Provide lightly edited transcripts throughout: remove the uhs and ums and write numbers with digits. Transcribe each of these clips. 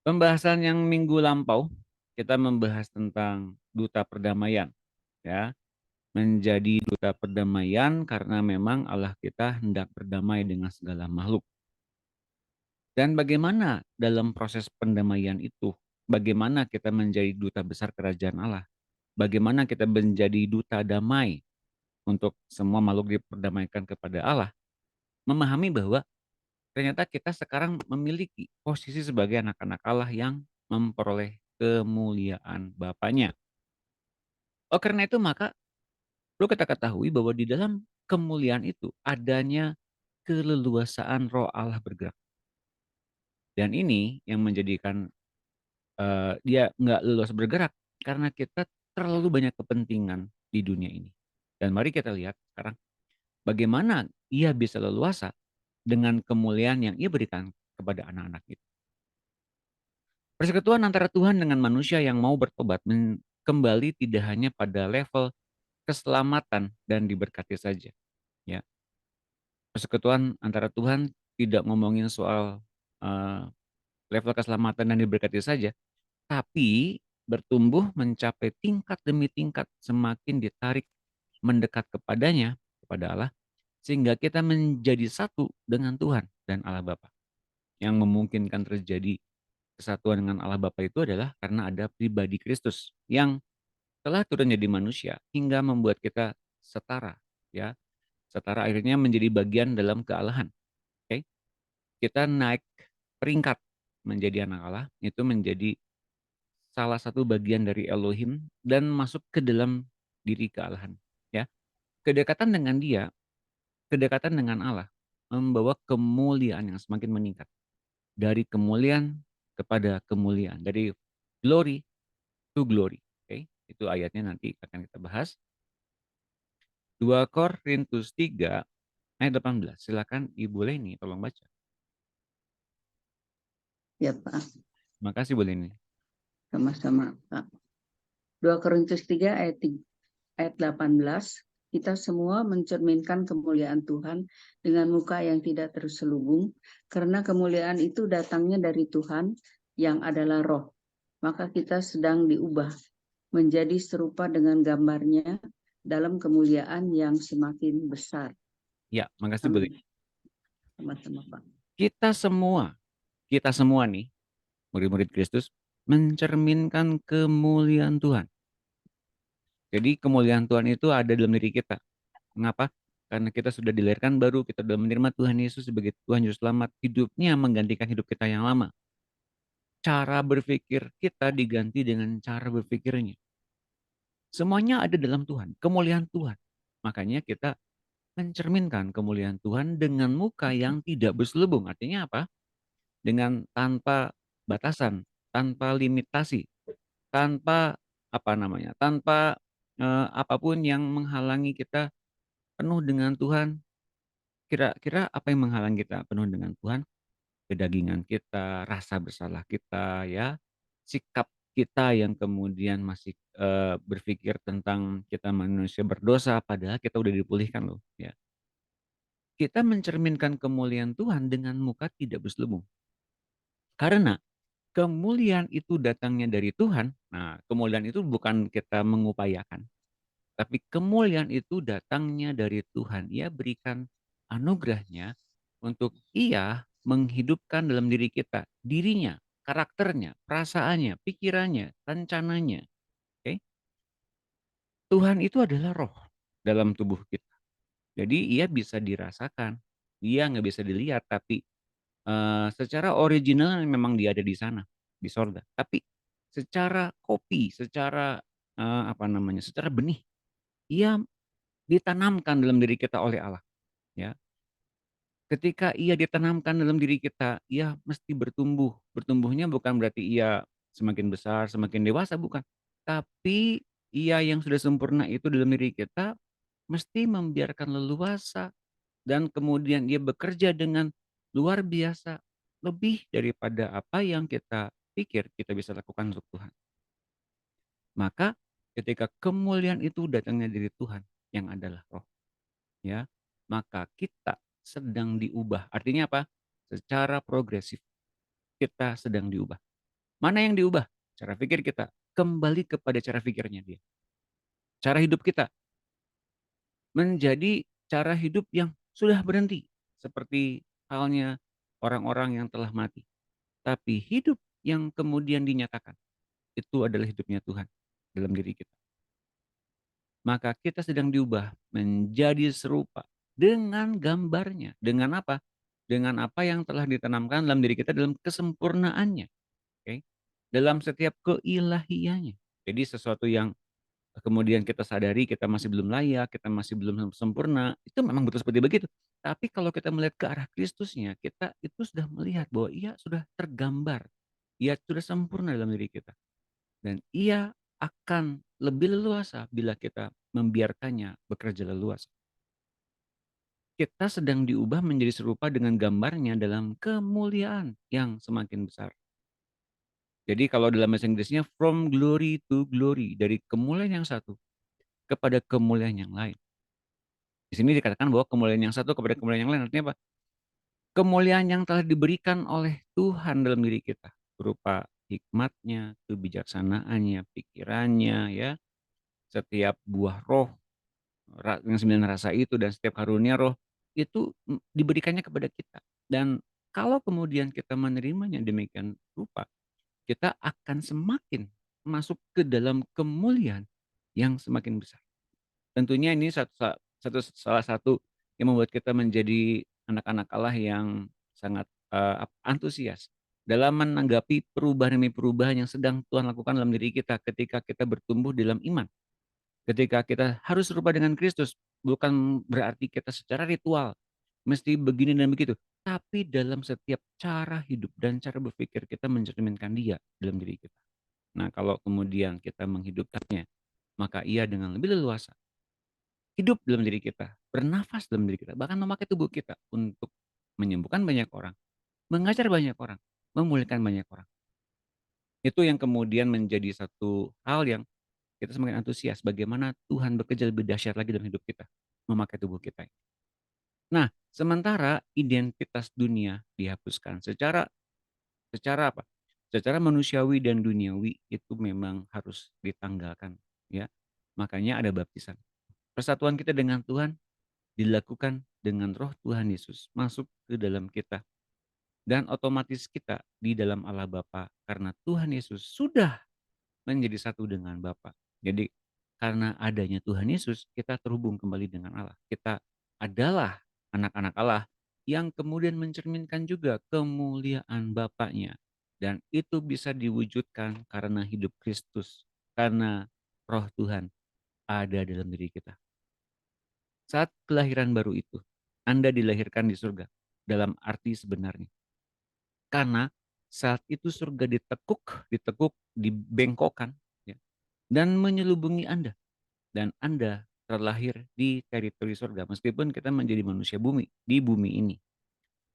Pembahasan yang minggu lampau, kita membahas tentang duta perdamaian, ya. Menjadi duta perdamaian karena memang Allah kita hendak berdamai dengan segala makhluk. Dan bagaimana dalam proses pendamaian itu? Bagaimana kita menjadi duta besar kerajaan Allah? Bagaimana kita menjadi duta damai untuk semua makhluk diperdamaikan kepada Allah? Memahami bahwa ternyata kita sekarang memiliki posisi sebagai anak-anak Allah yang memperoleh kemuliaan Bapaknya. Oh, karena itu maka perlu kita ketahui bahwa di dalam kemuliaan itu adanya keleluasaan Roh Allah bergerak. Dan ini yang menjadikan dia nggak leluasa bergerak karena kita terlalu banyak kepentingan di dunia ini. Dan mari kita lihat sekarang bagaimana ia bisa leluasa dengan kemuliaan yang ia berikan kepada anak-anak itu. Persekutuan antara Tuhan dengan manusia yang mau bertobat kembali tidak hanya pada level keselamatan dan diberkati saja, ya. Persekutuan antara Tuhan tidak ngomongin soal, eee, level keselamatan dan diberkati saja, tapi bertumbuh mencapai tingkat demi tingkat semakin ditarik mendekat kepadanya, kepada Allah, sehingga kita menjadi satu dengan Tuhan dan Allah Bapa. Yang memungkinkan terjadi kesatuan dengan Allah Bapa itu adalah karena ada pribadi Kristus yang telah turun jadi manusia hingga membuat kita setara, ya. Setara akhirnya menjadi bagian dalam kealahan, oke. Kita naik peringkat menjadi anak Allah, itu menjadi salah satu bagian dari Elohim dan masuk ke dalam diri kealahan, ya. Kedekatan dengan Dia, kedekatan dengan Allah membawa kemuliaan yang semakin meningkat. Dari kemuliaan kepada kemuliaan, dari glory to glory, oke. Itu ayatnya nanti akan kita bahas. 2 Korintus 3 ayat 18. Silakan Ibu Leni tolong baca. Ya Pak, Terima kasih Bu Leni. sama-sama Pak. 2 Korintus 3 ayat 18, kita semua mencerminkan kemuliaan Tuhan dengan muka yang tidak terselubung, karena kemuliaan itu datangnya dari Tuhan yang adalah roh. Maka kita sedang diubah menjadi serupa dengan gambarnya dalam kemuliaan yang semakin besar. Ya, makasih Bu Leni. Amin. Sama-sama Pak. Kita semua nih, murid-murid Kristus, mencerminkan kemuliaan Tuhan. Jadi kemuliaan Tuhan itu ada dalam diri kita. Mengapa? Karena kita sudah dilahirkan baru, kita sudah menerima Tuhan Yesus sebagai Tuhan Juru Selamat. Hidupnya menggantikan hidup kita yang lama. Cara berpikir kita diganti dengan cara berpikirnya. Semuanya ada dalam Tuhan, kemuliaan Tuhan. Makanya kita mencerminkan kemuliaan Tuhan dengan muka yang tidak berselubung. Artinya apa? Dengan tanpa batasan, tanpa limitasi, tanpa apa namanya, tanpa apapun yang menghalangi kita penuh dengan Tuhan. Kira-kira apa yang menghalangi kita penuh dengan Tuhan? Kedagingan kita, rasa bersalah kita, ya, sikap kita yang kemudian masih berpikir tentang kita manusia berdosa, padahal kita udah dipulihkan loh, ya. Kita mencerminkan kemuliaan Tuhan dengan muka tidak berselubung. Karena kemuliaan itu datangnya dari Tuhan. Nah, kemuliaan itu bukan kita mengupayakan, tapi kemuliaan itu datangnya dari Tuhan. Ia berikan anugerahnya untuk Ia menghidupkan dalam diri kita, dirinya, karakternya, perasaannya, pikirannya, rencananya. Oke? Tuhan itu adalah roh dalam tubuh kita. Jadi ia bisa dirasakan, dia nggak bisa dilihat, tapi secara original memang dia ada di sana, di sorga. Tapi secara kopi, secara, apa namanya, secara benih, ia ditanamkan dalam diri kita oleh Allah, ya. Ketika ia ditanamkan dalam diri kita, ia mesti bertumbuh. Bertumbuhnya bukan berarti ia semakin besar, semakin dewasa, bukan. Tapi ia yang sudah sempurna itu dalam diri kita, mesti membiarkan leluasa dan kemudian ia bekerja dengan luar biasa, lebih daripada apa yang kita pikir kita bisa lakukan untuk Tuhan. Maka ketika kemuliaan itu datangnya dari Tuhan yang adalah Roh, ya, maka kita sedang diubah. Artinya apa? Secara progresif kita sedang diubah. Mana yang diubah? Cara pikir kita. Kembali kepada cara pikirnya dia. Cara hidup kita menjadi cara hidup yang sudah berhenti. Seperti halnya orang-orang yang telah mati. Tapi hidup yang kemudian dinyatakan, itu adalah hidupnya Tuhan dalam diri kita. Maka kita sedang diubah menjadi serupa dengan gambarnya. Dengan apa? Dengan apa yang telah ditanamkan dalam diri kita dalam kesempurnaannya. Oke? Dalam setiap keilahiannya. Jadi sesuatu yang kemudian kita sadari kita masih belum layak, kita masih belum sempurna, itu memang betul seperti begitu. Tapi kalau kita melihat ke arah Kristusnya, kita itu sudah melihat bahwa ia sudah tergambar, ia sudah sempurna dalam diri kita. Dan ia akan lebih leluasa bila kita membiarkannya bekerja leluasa. Kita sedang diubah menjadi serupa dengan gambarnya dalam kemuliaan yang semakin besar. Jadi kalau dalam bahasa Inggrisnya from glory to glory, dari kemuliaan yang satu kepada kemuliaan yang lain. Di sini dikatakan bahwa kemuliaan yang satu kepada kemuliaan yang lain artinya apa? Kemuliaan yang telah diberikan oleh Tuhan dalam diri kita berupa hikmatnya, kebijaksanaannya, pikirannya, ya, setiap buah roh, yang 9 rasa itu dan setiap karunia roh itu diberikannya kepada kita. Dan kalau kemudian kita menerimanya demikian rupa, kita akan semakin masuk ke dalam kemuliaan yang semakin besar. Tentunya ini salah satu yang membuat kita menjadi anak-anak Allah yang sangat, antusias dalam menanggapi perubahan demi perubahan yang sedang Tuhan lakukan dalam diri kita ketika kita bertumbuh dalam iman. Ketika kita harus serupa dengan Kristus, bukan berarti kita secara ritual mesti begini dan begitu, tapi dalam setiap cara hidup dan cara berpikir kita mencerminkan Dia dalam diri kita. Nah, kalau kemudian kita menghidupkannya, maka Ia dengan lebih leluasa hidup dalam diri kita, bernafas dalam diri kita, bahkan memakai tubuh kita untuk menyembuhkan banyak orang, mengajar banyak orang, memulihkan banyak orang. Itu yang kemudian menjadi satu hal yang kita semakin antusias bagaimana Tuhan bekerja lebih dahsyat lagi dalam hidup kita, memakai tubuh kita. Nah, sementara identitas dunia dihapuskan secara secara apa? Secara manusiawi dan duniawi itu memang harus ditanggalkan, ya. Makanya ada baptisan. Persatuan kita dengan Tuhan dilakukan dengan Roh Tuhan Yesus masuk ke dalam kita dan otomatis kita di dalam Allah Bapa karena Tuhan Yesus sudah menjadi satu dengan Bapa. Jadi karena adanya Tuhan Yesus, kita terhubung kembali dengan Allah. Kita adalah anak-anak Allah yang kemudian mencerminkan juga kemuliaan Bapaknya. Dan itu bisa diwujudkan karena hidup Kristus, karena Roh Tuhan ada dalam diri kita. Saat kelahiran baru itu, Anda dilahirkan di surga dalam arti sebenarnya. Karena saat itu surga ditekuk, dibengkokkan, ya, dan menyelubungi Anda. Dan Anda terlahir di teritori surga meskipun kita menjadi manusia bumi, di bumi ini.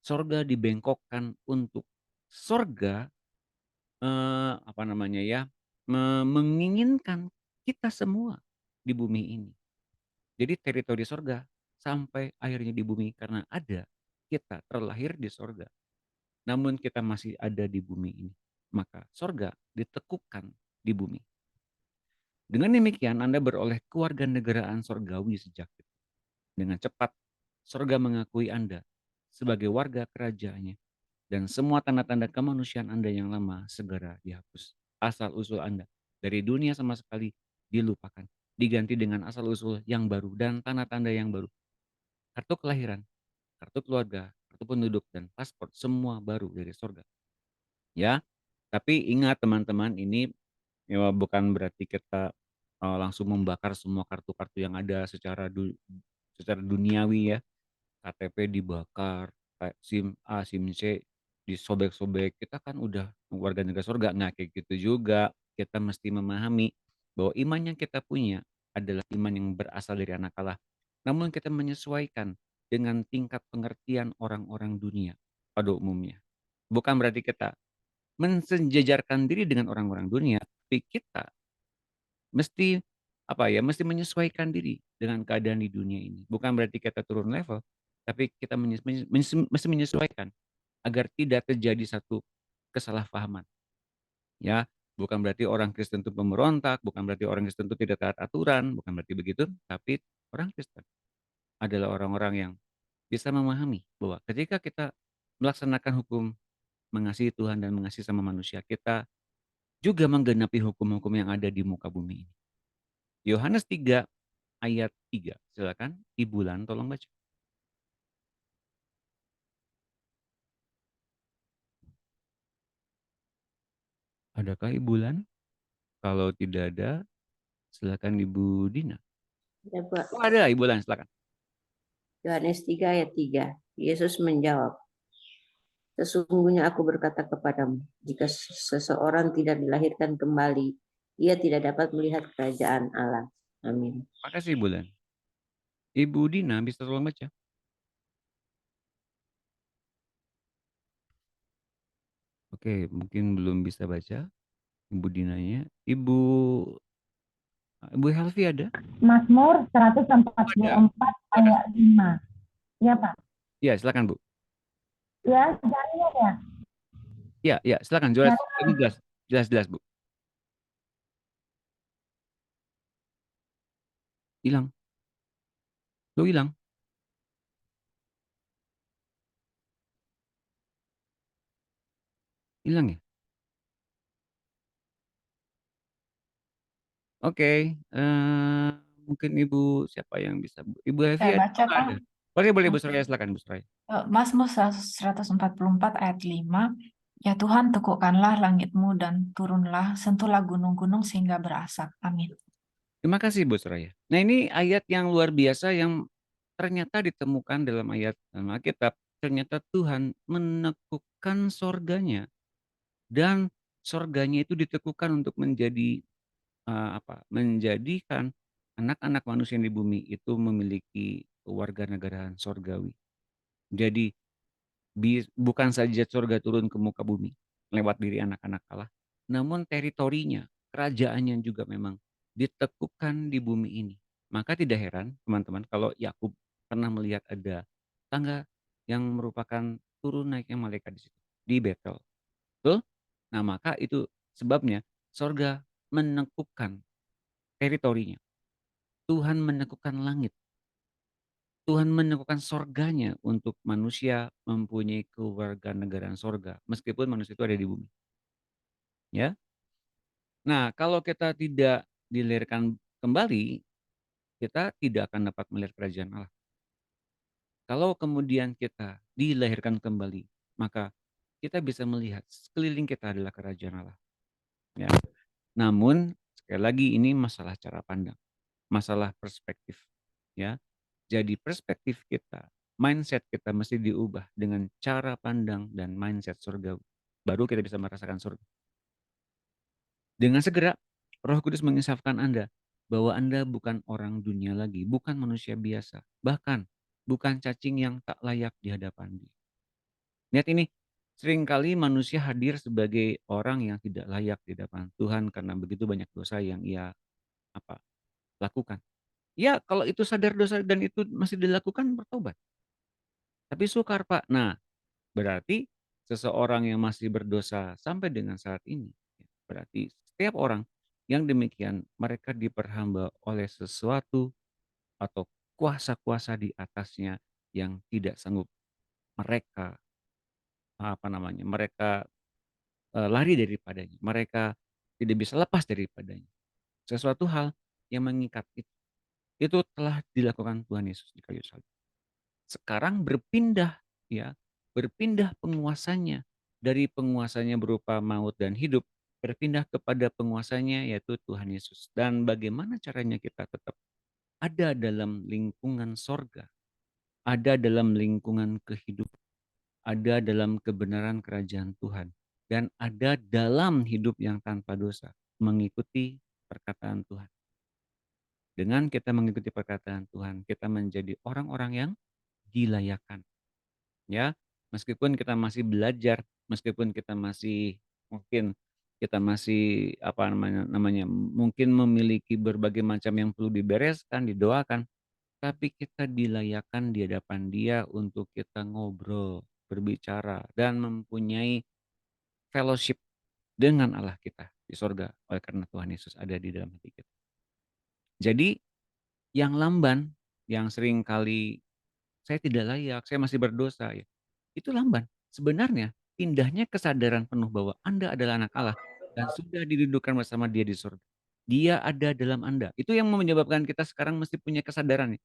Surga dibengkokkan untuk surga, apa namanya ya, menginginkan kita semua di bumi ini. Jadi teritori surga sampai akhirnya di bumi karena ada kita terlahir di surga. Namun kita masih ada di bumi ini. Maka surga ditekukkan di bumi. Dengan demikian Anda beroleh kewarganegaraan surgawi sejak itu. Dengan cepat, surga mengakui Anda sebagai warga kerajaannya. Dan semua tanda-tanda kemanusiaan Anda yang lama segera dihapus. Asal-usul Anda dari dunia sama sekali dilupakan. Diganti dengan asal-usul yang baru dan tanda-tanda yang baru. Kartu kelahiran, kartu keluarga, kartu penduduk, dan paspor semua baru dari surga. Ya, tapi ingat teman-teman, ini ya bukan berarti kita langsung membakar semua kartu-kartu yang ada secara duniawi ya. KTP dibakar, kayak SIM A, SIM C disobek-sobek. Kita kan udah warga negara surga. Nah, kayak gitu juga kita mesti memahami bahwa iman yang kita punya adalah iman yang berasal dari anak Allah. Namun kita menyesuaikan dengan tingkat pengertian orang-orang dunia pada umumnya. Bukan berarti kita mensejajarkan diri dengan orang-orang dunia, tapi kita mesti apa ya, mesti menyesuaikan diri dengan keadaan di dunia ini. Bukan berarti kita turun level, tapi kita mesti menyesuaikan agar tidak terjadi satu kesalahpahaman. Ya, bukan berarti orang Kristen itu pemberontak, bukan berarti orang Kristen itu tidak taat aturan, bukan berarti begitu, tapi orang Kristen adalah orang-orang yang bisa memahami bahwa ketika kita melaksanakan hukum, mengasihi Tuhan dan mengasihi sama manusia, kita juga menggenapi hukum-hukum yang ada di muka bumi ini. Yohanes 3 ayat 3. Silakan Ibu Lan tolong baca. Adakah Ibu Lan? Kalau tidak ada, silakan Ibu Dina. Ya, Pak. Oh, ada Ibu Lan, silakan. Yohanes 3 ayat 3. Yesus menjawab, sesungguhnya aku berkata kepadamu, jika seseorang tidak dilahirkan kembali, ia tidak dapat melihat kerajaan Allah. Amin. Makasih Ibu Lan. Ibu Dina bisa tolong baca? Oke, mungkin belum bisa baca Ibu Dinanya. Ibu Helvi ada? Mazmur Ada. 144 ayat 5. Ya, Pak. Ya, silakan Bu. Ya, jarinya ya. Ya, ya, silakan jelas. Ini jelas. Jelas Bu. Hilang. Lu hilang. Hilang ya? Oke, mungkin Ibu siapa yang bisa Bu? Ibu Helvi Saya ada? baca, Oh, nggak Pak. ada. Boleh Bu Oke. Soraya, silakan Bu Soraya. Mazmur 144 ayat 5. Ya Tuhan, tekukkanlah langitmu dan turunlah, sentuhlah gunung-gunung sehingga berasap. Amin. Terima kasih Bu Soraya. Nah, ini ayat yang luar biasa yang ternyata ditemukan dalam ayat dalam Alkitab. Ternyata Tuhan menekukkan sorganya dan sorganya itu ditekukan untuk menjadi menjadikan anak-anak manusia yang di bumi itu memiliki kewarganegaraan sorgawi. Jadi bukan saja sorga turun ke muka bumi lewat diri anak-anak Allah, namun teritorinya, kerajaannya juga memang ditekukan di bumi ini. Maka tidak heran teman-teman kalau Yakub pernah melihat ada tangga yang merupakan turun naiknya malaikat di situ, di Betel. Betul? Nah, maka itu sebabnya sorga menekukkan teritorinya. Tuhan menekukkan langit. Tuhan menekukkan sorganya untuk manusia mempunyai kewarganegaraan sorga. Meskipun manusia itu ada di bumi. Ya. Nah, kalau kita tidak dilahirkan kembali, kita tidak akan dapat melihat kerajaan Allah. Kalau kemudian kita dilahirkan kembali, maka kita bisa melihat sekeliling kita adalah kerajaan Allah. Ya. Namun, sekali lagi ini masalah cara pandang, masalah perspektif. Ya. Jadi perspektif kita, mindset kita mesti diubah dengan cara pandang dan mindset surgawi. Baru kita bisa merasakan surga. Dengan segera, Roh Kudus mengisafkan Anda bahwa Anda bukan orang dunia lagi, bukan manusia biasa, bahkan bukan cacing yang tak layak di hadapan Dia. Lihat ini, seringkali manusia hadir sebagai orang yang tidak layak di hadapan Tuhan karena begitu banyak dosa yang ia lakukan. Ya, kalau itu sadar dosa dan itu masih dilakukan, bertobat. Tapi sukar, Pak. Nah, berarti seseorang yang masih berdosa sampai dengan saat ini, berarti setiap orang yang demikian mereka diperhamba oleh sesuatu atau kuasa-kuasa di atasnya yang tidak sanggup mereka mereka lari daripadanya. Mereka tidak bisa lepas daripadanya. Sesuatu hal yang mengikat itu telah dilakukan Tuhan Yesus di kayu salib. Sekarang berpindah ya, berpindah penguasanya dari penguasanya berupa maut dan hidup, berpindah kepada penguasanya yaitu Tuhan Yesus. Dan bagaimana caranya kita tetap ada dalam lingkungan sorga, ada dalam lingkungan kehidupan, ada dalam kebenaran kerajaan Tuhan, dan ada dalam hidup yang tanpa dosa, mengikuti perkataan Tuhan. Dengan kita mengikuti perkataan Tuhan, kita menjadi orang-orang yang dilayakan. Ya, meskipun kita masih belajar, meskipun kita masih mungkin kita masih mungkin memiliki berbagai macam yang perlu dibereskan, didoakan, tapi kita dilayakan di hadapan Dia untuk kita ngobrol, berbicara dan mempunyai fellowship dengan Allah kita di sorga oleh karena Tuhan Yesus ada di dalam hati kita. Jadi yang lamban, yang sering kali saya tidak layak, saya masih berdosa ya, itu lamban. Sebenarnya indahnya kesadaran penuh bahwa Anda adalah anak Allah dan sudah didudukan bersama Dia di surga. Dia ada dalam Anda. Itu yang menyebabkan kita sekarang mesti punya kesadaran nih.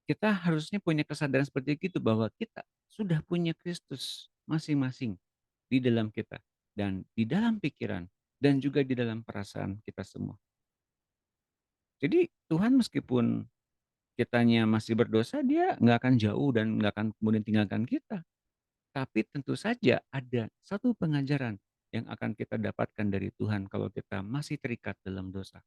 Kita harusnya punya kesadaran seperti itu bahwa kita sudah punya Kristus masing-masing di dalam kita dan di dalam pikiran dan juga di dalam perasaan kita semua. Jadi Tuhan meskipun kitanya masih berdosa, dia nggak akan jauh dan nggak akan kemudian tinggalkan kita. Tapi tentu saja ada satu pengajaran yang akan kita dapatkan dari Tuhan kalau kita masih terikat dalam dosa.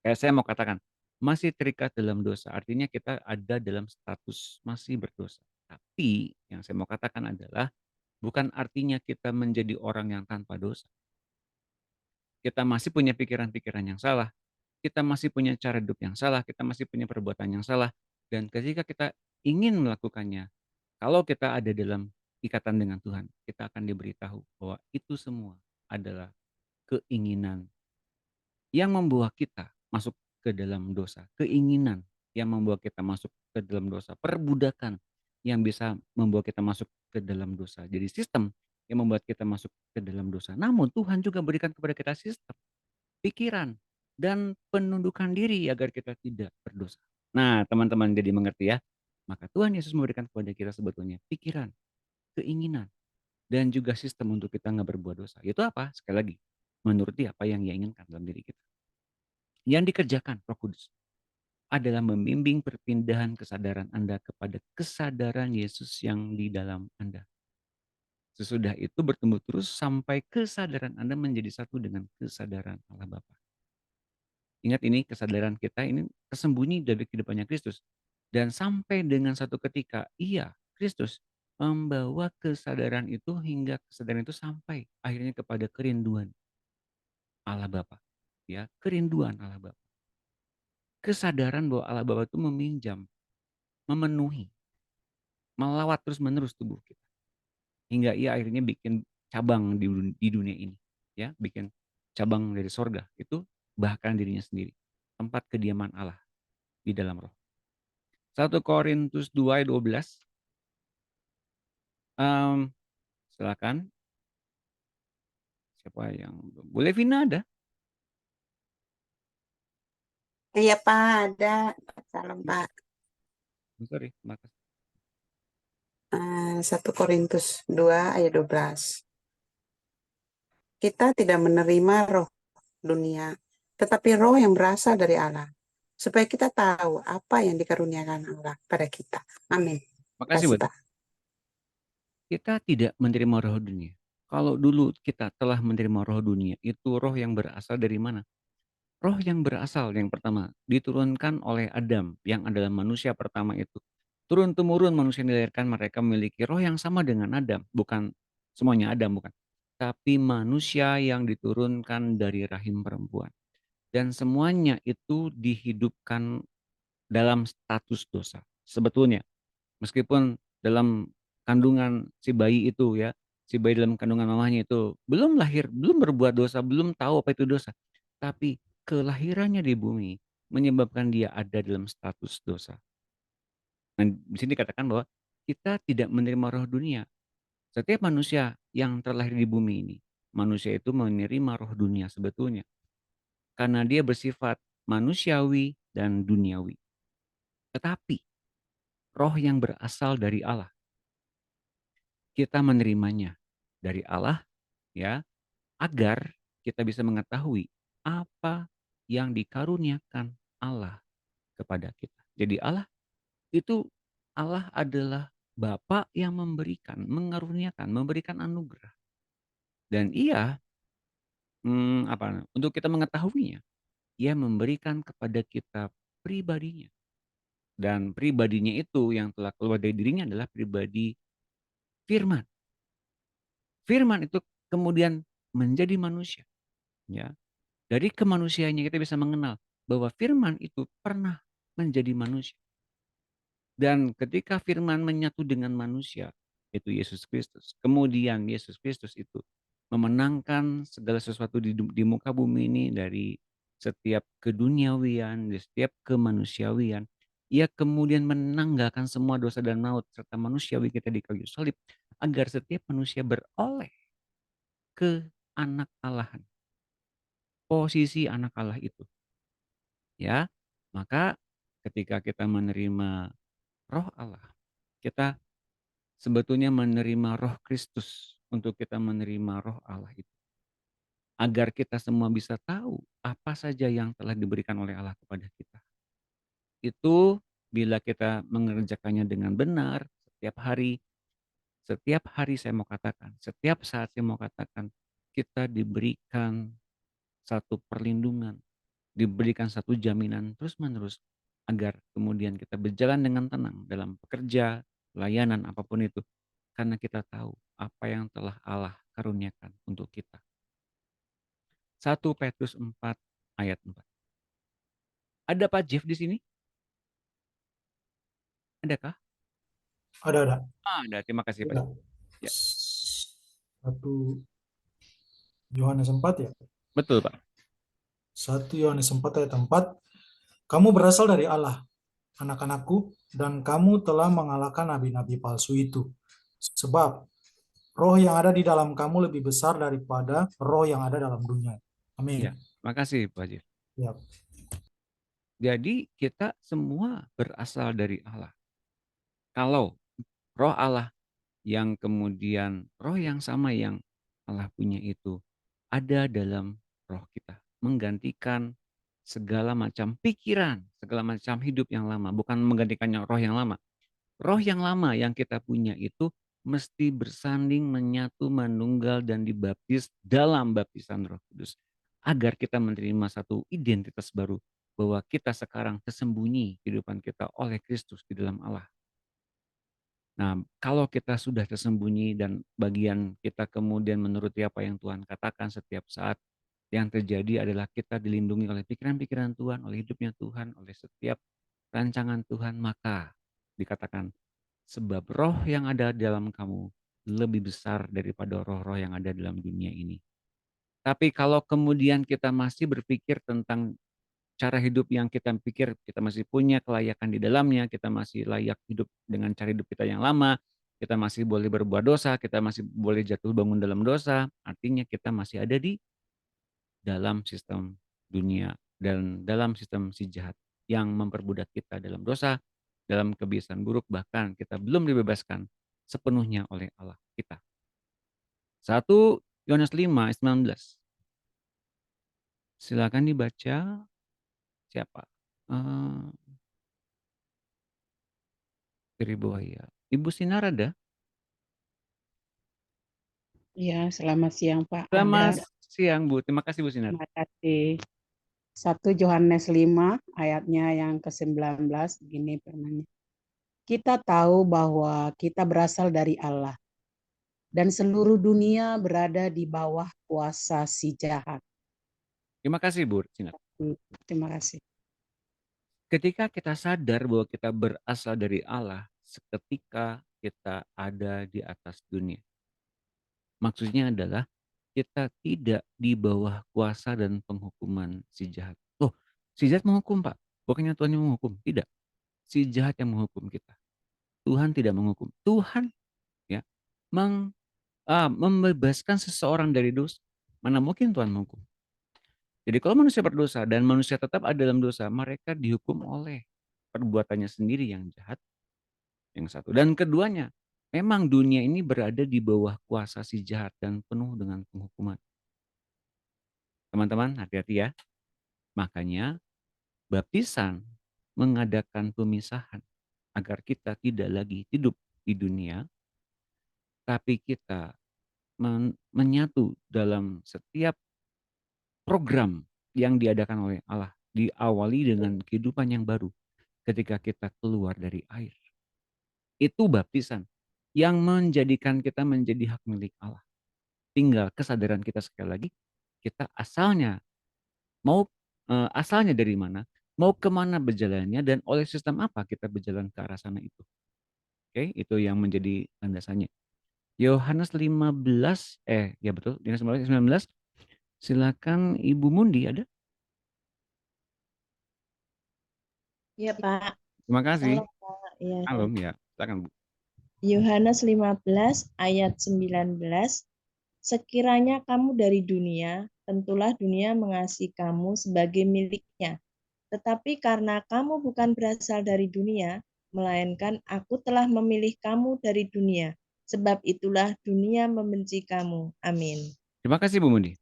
Kayak saya mau katakan, masih terikat dalam dosa, artinya kita ada dalam status masih berdosa. Tapi yang saya mau katakan adalah bukan artinya kita menjadi orang yang tanpa dosa. Kita masih punya pikiran-pikiran yang salah, kita masih punya cara hidup yang salah, kita masih punya perbuatan yang salah, dan ketika kita ingin melakukannya, kalau kita ada dalam ikatan dengan Tuhan, kita akan diberitahu bahwa itu semua adalah keinginan yang membawa kita masuk ke dalam dosa, keinginan yang membawa kita masuk ke dalam dosa, perbudakan yang bisa membawa kita masuk ke dalam dosa. Jadi sistem yang membuat kita masuk ke dalam dosa. Namun Tuhan juga berikan kepada kita sistem, pikiran, dan penundukan diri agar kita tidak berdosa. Nah, teman-teman jadi mengerti ya. Maka Tuhan Yesus memberikan kepada kita sebetulnya pikiran, keinginan, dan juga sistem untuk kita nggak berbuat dosa. Itu apa? Sekali lagi, menuruti apa yang Ia inginkan dalam diri kita. Yang dikerjakan Roh Kudus adalah membimbing perpindahan kesadaran Anda kepada kesadaran Yesus yang di dalam Anda. Sesudah itu bertumbuh terus sampai kesadaran Anda menjadi satu dengan kesadaran Allah Bapa. Ingat ini kesadaran kita ini tersembunyi dari kehidupannya Kristus. Dan sampai dengan satu ketika, iya, Kristus membawa kesadaran itu hingga kesadaran itu sampai akhirnya kepada kerinduan Allah Bapa. Ya, kerinduan Allah Bapa. Kesadaran bahwa Allah Bapa itu meminjam, memenuhi, melawat terus-menerus tubuh kita. Hingga ia akhirnya bikin cabang di dunia ini. Ya, bikin cabang dari sorga. Itu bahkan dirinya sendiri. Tempat kediaman Allah di dalam roh. 1 Korintus 2 ayat 12. Silakan. Siapa yang boleh Vina ada? Iya Pak, ada. Salam Pak. Sorry, makasih. 1 Korintus 2 ayat 12. Kita tidak menerima roh dunia, tetapi roh yang berasal dari Allah, supaya kita tahu apa yang dikaruniakan Allah pada kita. Amin. Makasih, Terima kasih, Bud. Pak. Kita tidak menerima roh dunia. Kalau dulu kita telah menerima roh dunia, itu roh yang berasal dari mana? Roh yang berasal yang pertama diturunkan oleh Adam yang adalah manusia pertama itu. Turun-temurun manusia yang dilahirkan mereka memiliki roh yang sama dengan Adam, bukan semuanya Adam bukan. Tapi manusia yang diturunkan dari rahim perempuan. Dan semuanya itu dihidupkan dalam status dosa. Sebetulnya meskipun dalam kandungan si bayi itu ya, si bayi dalam kandungan mamahnya itu belum lahir, belum berbuat dosa, belum tahu apa itu dosa. Tapi kelahirannya di bumi menyebabkan dia ada dalam status dosa. Nah, di sini dikatakan bahwa kita tidak menerima roh dunia. Setiap manusia yang terlahir di bumi ini, manusia itu menerima roh dunia sebetulnya. Karena dia bersifat manusiawi dan duniawi. Tetapi roh yang berasal dari Allah, kita menerimanya dari Allah ya, agar kita bisa mengetahui apa yang dikaruniakan Allah kepada kita. Jadi Allah adalah Bapa yang memberikan, mengaruniakan, memberikan anugerah. Dan Ia untuk kita mengetahuinya, Ia memberikan kepada kita pribadinya. Dan pribadinya itu yang telah keluar dari dirinya adalah pribadi firman. Firman itu kemudian menjadi manusia. Ya. Dari kemanusiaannya kita bisa mengenal bahwa firman itu pernah menjadi manusia. Dan ketika firman menyatu dengan manusia, itu Yesus Kristus. Kemudian Yesus Kristus itu memenangkan segala sesuatu di muka bumi ini, dari setiap keduniawian, di setiap kemanusiawian. Ia kemudian menanggalkan semua dosa dan maut serta manusiawi kita di kayu salib, agar setiap manusia beroleh ke anak Allahan, posisi anak Allah itu, ya. Maka ketika kita menerima Roh Allah, kita sebetulnya menerima Roh Kristus untuk kita menerima Roh Allah itu. Agar kita semua bisa tahu apa saja yang telah diberikan oleh Allah kepada kita. Itu bila kita mengerjakannya dengan benar setiap hari saya mau katakan, setiap saat saya mau katakan, kita diberikan satu perlindungan, diberikan satu jaminan terus-menerus agar kemudian kita berjalan dengan tenang dalam bekerja, layanan apapun itu. Karena kita tahu apa yang telah Allah karuniakan untuk kita. 1 Petrus 4 ayat 4. Ada Pak Jeff di sini? Adakah? Ada. Ada. Terima kasih Pak Ya. Jeff. Ya, 1 Yohanes 4 ya. betul Pak. 1 Yohanes 4 ayat 4. Kamu berasal dari Allah, anak-anakku, dan kamu telah mengalahkan nabi-nabi palsu itu. Sebab roh yang ada di dalam kamu lebih besar daripada roh yang ada dalam dunia. Amin. Ya, makasih Pak Jeff. Ya. Jadi kita semua berasal dari Allah. Kalau roh Allah yang kemudian roh yang sama yang Allah punya itu ada dalam roh kita, menggantikan segala macam pikiran, segala macam hidup yang lama, bukan menggantikannya roh yang lama. Roh yang lama yang kita punya itu mesti bersanding, menyatu, menunggal, dan dibaptis dalam baptisan Roh Kudus. Agar kita menerima satu identitas baru, bahwa kita sekarang tersembunyi kehidupan kita oleh Kristus di dalam Allah. Nah, kalau kita sudah tersembunyi dan bagian kita kemudian menuruti apa yang Tuhan katakan setiap saat, yang terjadi adalah kita dilindungi oleh pikiran-pikiran Tuhan, oleh hidupnya Tuhan, oleh setiap rancangan Tuhan, maka dikatakan, sebab roh yang ada dalam kamu lebih besar daripada roh-roh yang ada dalam dunia ini. Tapi kalau kemudian kita masih berpikir tentang cara hidup yang kita pikir kita masih punya kelayakan di dalamnya, kita masih layak hidup dengan cara hidup kita yang lama, kita masih boleh berbuat dosa, kita masih boleh jatuh bangun dalam dosa, artinya kita masih ada di dalam sistem dunia dan dalam sistem si jahat yang memperbudak kita dalam dosa, dalam kebiasaan buruk, bahkan kita belum dibebaskan sepenuhnya oleh Allah kita. 1 Yohanes 5 ayat 19. Silakan dibaca. Siapa? Dari bawah ya. Ibu Sinar ada? Ya, selamat siang Pak. Selamat Ada. siang Bu. Terima kasih Bu Sinar. Terima kasih. 1 Yohanes 5 ayatnya yang ke-19 begini firman-Nya. Kita tahu bahwa kita berasal dari Allah dan seluruh dunia berada di bawah kuasa si jahat. Terima kasih Bu Sinar. Terima kasih. Ketika kita sadar bahwa kita berasal dari Allah, seketika kita ada di atas dunia. Maksudnya adalah kita tidak di bawah kuasa dan penghukuman si jahat. Loh, si jahat menghukum Pak, bukannya Tuhan yang menghukum. Tidak, si jahat yang menghukum kita. Tuhan tidak menghukum. Tuhan ya membebaskan seseorang dari dosa. Mana mungkin Tuhan menghukum. Jadi kalau manusia berdosa dan manusia tetap ada dalam dosa, mereka dihukum oleh perbuatannya sendiri yang jahat, yang satu. Dan keduanya, memang dunia ini berada di bawah kuasa si jahat dan penuh dengan penghukuman. Teman-teman, hati-hati ya. Makanya baptisan mengadakan pemisahan agar kita tidak lagi hidup di dunia, tapi kita menyatu dalam setiap program yang diadakan oleh Allah, diawali dengan kehidupan yang baru ketika kita keluar dari air. Itu baptisan yang menjadikan kita menjadi hak milik Allah. Tinggal kesadaran kita sekali lagi, kita asalnya asalnya dari mana, mau kemana berjalannya, dan oleh sistem apa kita berjalan ke arah sana itu. Oke, itu yang menjadi landasannya. Yohanes 15, ya betul, Yohanes 15, 19. Silakan Ibu Mundi, ada? Ya, Pak. Terima kasih. Salam, Pak. Ya. Halo, ya. Silakan, Bu. Yohanes 15 ayat 19. Sekiranya kamu dari dunia, tentulah dunia mengasihi kamu sebagai miliknya. Tetapi karena kamu bukan berasal dari dunia, melainkan aku telah memilih kamu dari dunia. Sebab itulah dunia membenci kamu. Amin. Terima kasih, Bu Mundi.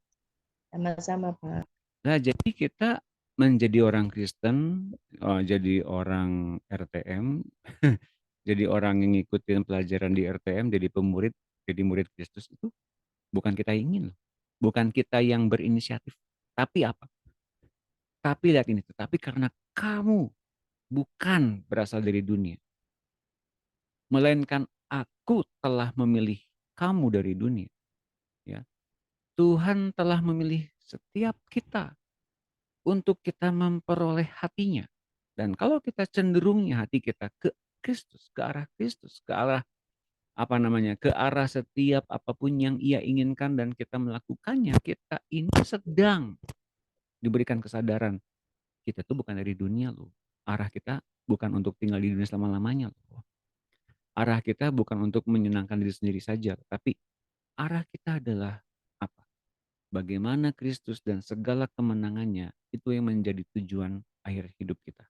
Sama-sama, Pak. Nah, jadi kita menjadi orang Kristen, jadi orang RTM, jadi orang yang ngikutin pelajaran di RTM, jadi pemurid, jadi murid Kristus itu bukan kita ingin loh. Bukan kita yang berinisiatif. Tapi apa? Tapi lihat ini, tetapi karena kamu bukan berasal dari dunia, melainkan aku telah memilih kamu dari dunia. Ya, Tuhan telah memilih setiap kita untuk kita memperoleh hatinya. Dan kalau kita cenderungnya hati kita ke Kristus, ke arah Kristus, ke arah ke arah setiap apapun yang Ia inginkan dan kita melakukannya, kita ini sedang diberikan kesadaran kita tuh bukan dari dunia loh. Arah kita bukan untuk tinggal di dunia selama-lamanya loh. Arah kita bukan untuk menyenangkan diri sendiri saja, tapi arah kita adalah apa? Bagaimana Kristus dan segala kemenangannya itu yang menjadi tujuan akhir hidup kita.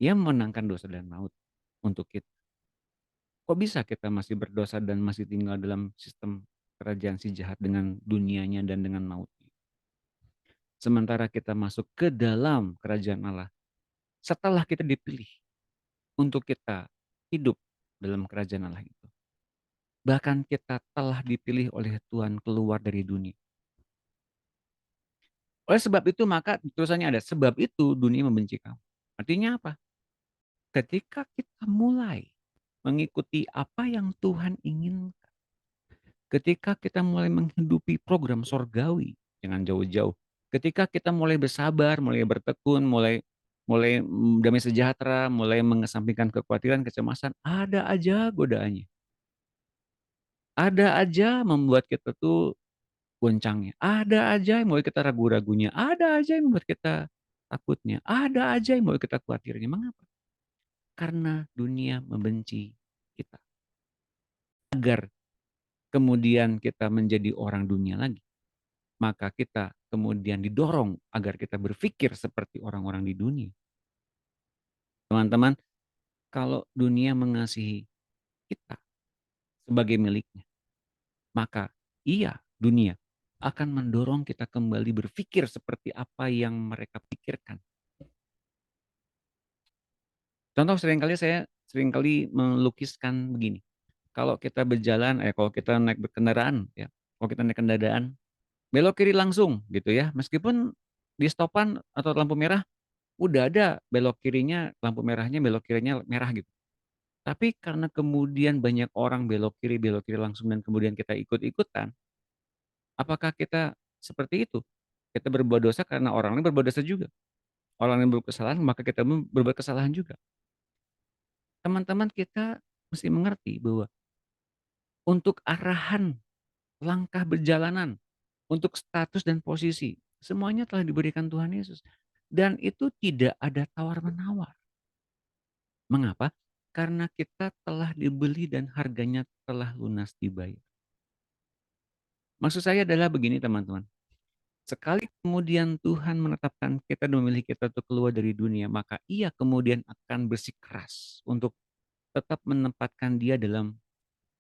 Ia memenangkan dosa dan maut untuk kita. Kok bisa kita masih berdosa dan masih tinggal dalam sistem kerajaan si jahat dengan dunianya dan dengan mautnya? Sementara kita masuk ke dalam kerajaan Allah, setelah kita dipilih untuk kita hidup dalam kerajaan Allah itu. Bahkan kita telah dipilih oleh Tuhan keluar dari dunia. Oleh sebab itu maka tulisannya ada, sebab itu dunia membenci kamu. Artinya apa? Ketika kita mulai mengikuti apa yang Tuhan inginkan, ketika kita mulai menghidupi program sorgawi, jangan jauh-jauh, ketika kita mulai bersabar, mulai bertekun, mulai mulai damai sejahtera, mulai mengesampingkan kekhawatiran, kecemasan, ada aja godaannya. Ada aja membuat kita tuh goncangnya. Ada aja yang membuat kita ragu-ragunya. Ada aja yang membuat kita takutnya. Ada aja yang membuat kita khawatirnya. Mengapa? Karena dunia membenci kita. Agar kemudian kita menjadi orang dunia lagi, maka kita kemudian didorong agar kita berpikir seperti orang-orang di dunia. Teman-teman, kalau dunia mengasihi kita sebagai miliknya, maka dunia akan mendorong kita kembali berpikir seperti apa yang mereka pikirkan. Contoh saya seringkali melukiskan begini. Kalau kita berjalan, kalau kita naik kendaraan, ya, kalau kita naik kendaraan, belok kiri langsung gitu ya. Meskipun di stopan atau lampu merah udah ada belok kirinya, lampu merahnya belok kirinya merah gitu. Tapi karena kemudian banyak orang belok kiri langsung dan kemudian kita ikut-ikutan, apakah kita seperti itu? Kita berbuat dosa karena orang lain berbuat dosa juga. Orang lain berbuat kesalahan, maka kita berbuat kesalahan juga. Teman-teman kita mesti mengerti bahwa untuk arahan langkah berjalanan, untuk status dan posisi, semuanya telah diberikan Tuhan Yesus. Dan itu tidak ada tawar-menawar. Mengapa? Karena kita telah dibeli dan harganya telah lunas dibayar. Maksud saya adalah begini teman-teman. Sekali kemudian Tuhan menetapkan kita dan memilih kita untuk keluar dari dunia, maka Ia kemudian akan bersikeras untuk tetap menempatkan dia dalam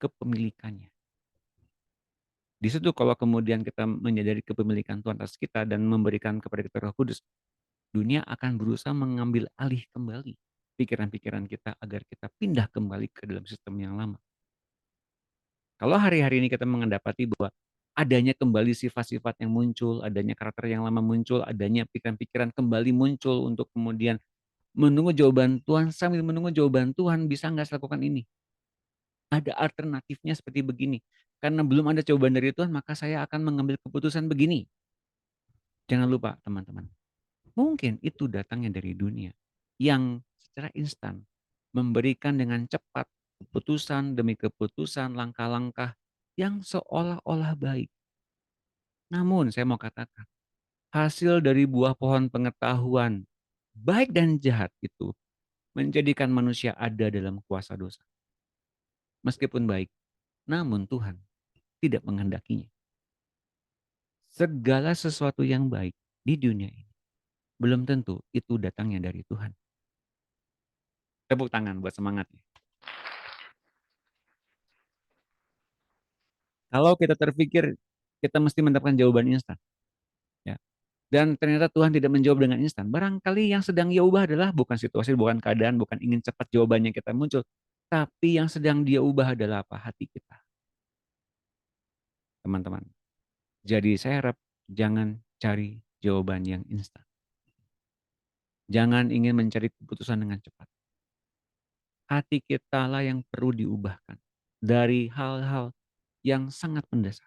kepemilikannya. Di situ kalau kemudian kita menyadari kepemilikan Tuhan atas kita dan memberikan kepada kita Roh Kudus, dunia akan berusaha mengambil alih kembali pikiran-pikiran kita agar kita pindah kembali ke dalam sistem yang lama. Kalau hari-hari ini kita mendapati bahwa adanya kembali sifat-sifat yang muncul, adanya karakter yang lama muncul, adanya pikiran-pikiran kembali muncul untuk kemudian menunggu jawaban Tuhan, sambil menunggu jawaban Tuhan bisa nggak saya lakukan ini? Ada alternatifnya seperti begini. Karena belum ada jawaban dari Tuhan, maka saya akan mengambil keputusan begini. Jangan lupa teman-teman. Mungkin itu datangnya dari dunia yang secara instan memberikan dengan cepat keputusan demi keputusan, langkah-langkah yang seolah-olah baik. Namun saya mau katakan, hasil dari buah pohon pengetahuan baik dan jahat itu menjadikan manusia ada dalam kuasa dosa. Meskipun baik, namun Tuhan tidak menghendakinya. Segala sesuatu yang baik di dunia ini belum tentu itu datangnya dari Tuhan. Tepuk tangan buat semangatnya. Kalau kita terpikir kita mesti mendapatkan jawaban instan, ya. Dan ternyata Tuhan tidak menjawab dengan instan. Barangkali yang sedang Dia ubah adalah bukan situasi, bukan keadaan, bukan ingin cepat jawabannya kita muncul, tapi yang sedang Dia ubah adalah apa? Hati kita, teman-teman. Jadi saya harap jangan cari jawaban yang instan. Jangan ingin mencari keputusan dengan cepat. Hati kita lah yang perlu diubahkan dari hal-hal yang sangat mendasar.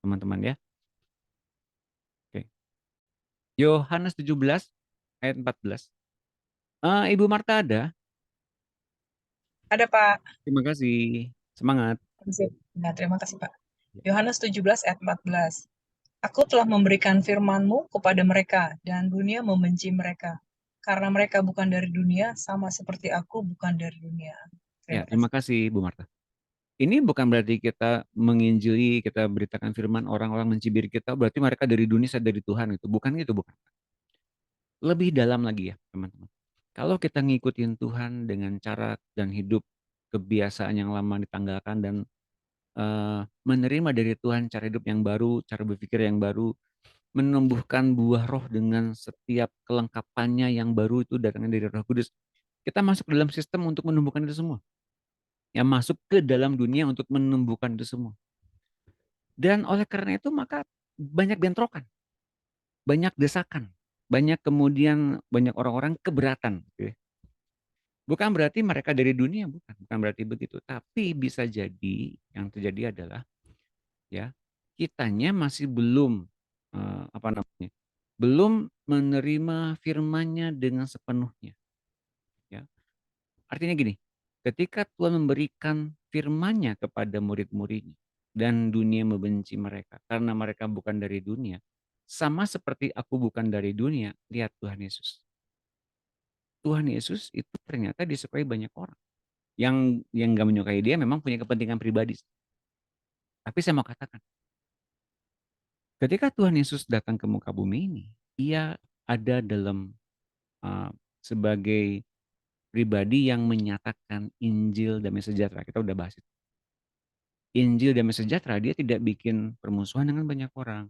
Teman-teman ya. Oke. Yohanes 17 ayat 14. Ibu Marta ada? Ada, Pak. Terima kasih. Semangat. Nah, terima kasih, Pak. Yohanes 17 ayat 14. Aku telah memberikan firman-Mu kepada mereka, dan dunia membenci mereka. Karena mereka bukan dari dunia, sama seperti aku bukan dari dunia. Terima kasih, Bu Marta. Ini bukan berarti kita menginjili, kita beritakan firman, orang-orang mencibir kita, berarti mereka dari dunia, saya dari Tuhan. Itu bukan gitu, bukan. Lebih dalam lagi ya, teman-teman. Kalau kita ngikutin Tuhan dengan cara dan hidup kebiasaan yang lama ditanggalkan dan menerima dari Tuhan cara hidup yang baru, cara berpikir yang baru, menumbuhkan buah roh dengan setiap kelengkapannya yang baru itu datangnya dari Roh Kudus. Kita masuk dalam sistem untuk menumbuhkan itu semua. Yang masuk ke dalam dunia untuk menumbuhkan itu semua. Dan oleh karena itu maka banyak bentrokan, banyak desakan, banyak kemudian banyak orang-orang keberatan. Gitu ya. Bukan berarti mereka dari dunia, bukan berarti begitu. Tapi bisa jadi yang terjadi adalah ya kitanya masih belum belum menerima firman-Nya dengan sepenuhnya. Ya. Artinya gini, ketika Tuhan memberikan firman-Nya kepada murid-muridnya dan dunia membenci mereka karena mereka bukan dari dunia, sama seperti aku bukan dari dunia, lihat Tuhan Yesus. Tuhan Yesus itu ternyata disukai banyak orang. Yang nggak menyukai dia memang punya kepentingan pribadi. Tapi saya mau katakan, ketika Tuhan Yesus datang ke muka bumi ini, ia ada dalam sebagai pribadi yang menyatakan Injil damai sejahtera. Kita udah bahas itu. Injil damai sejahtera, dia tidak bikin permusuhan dengan banyak orang.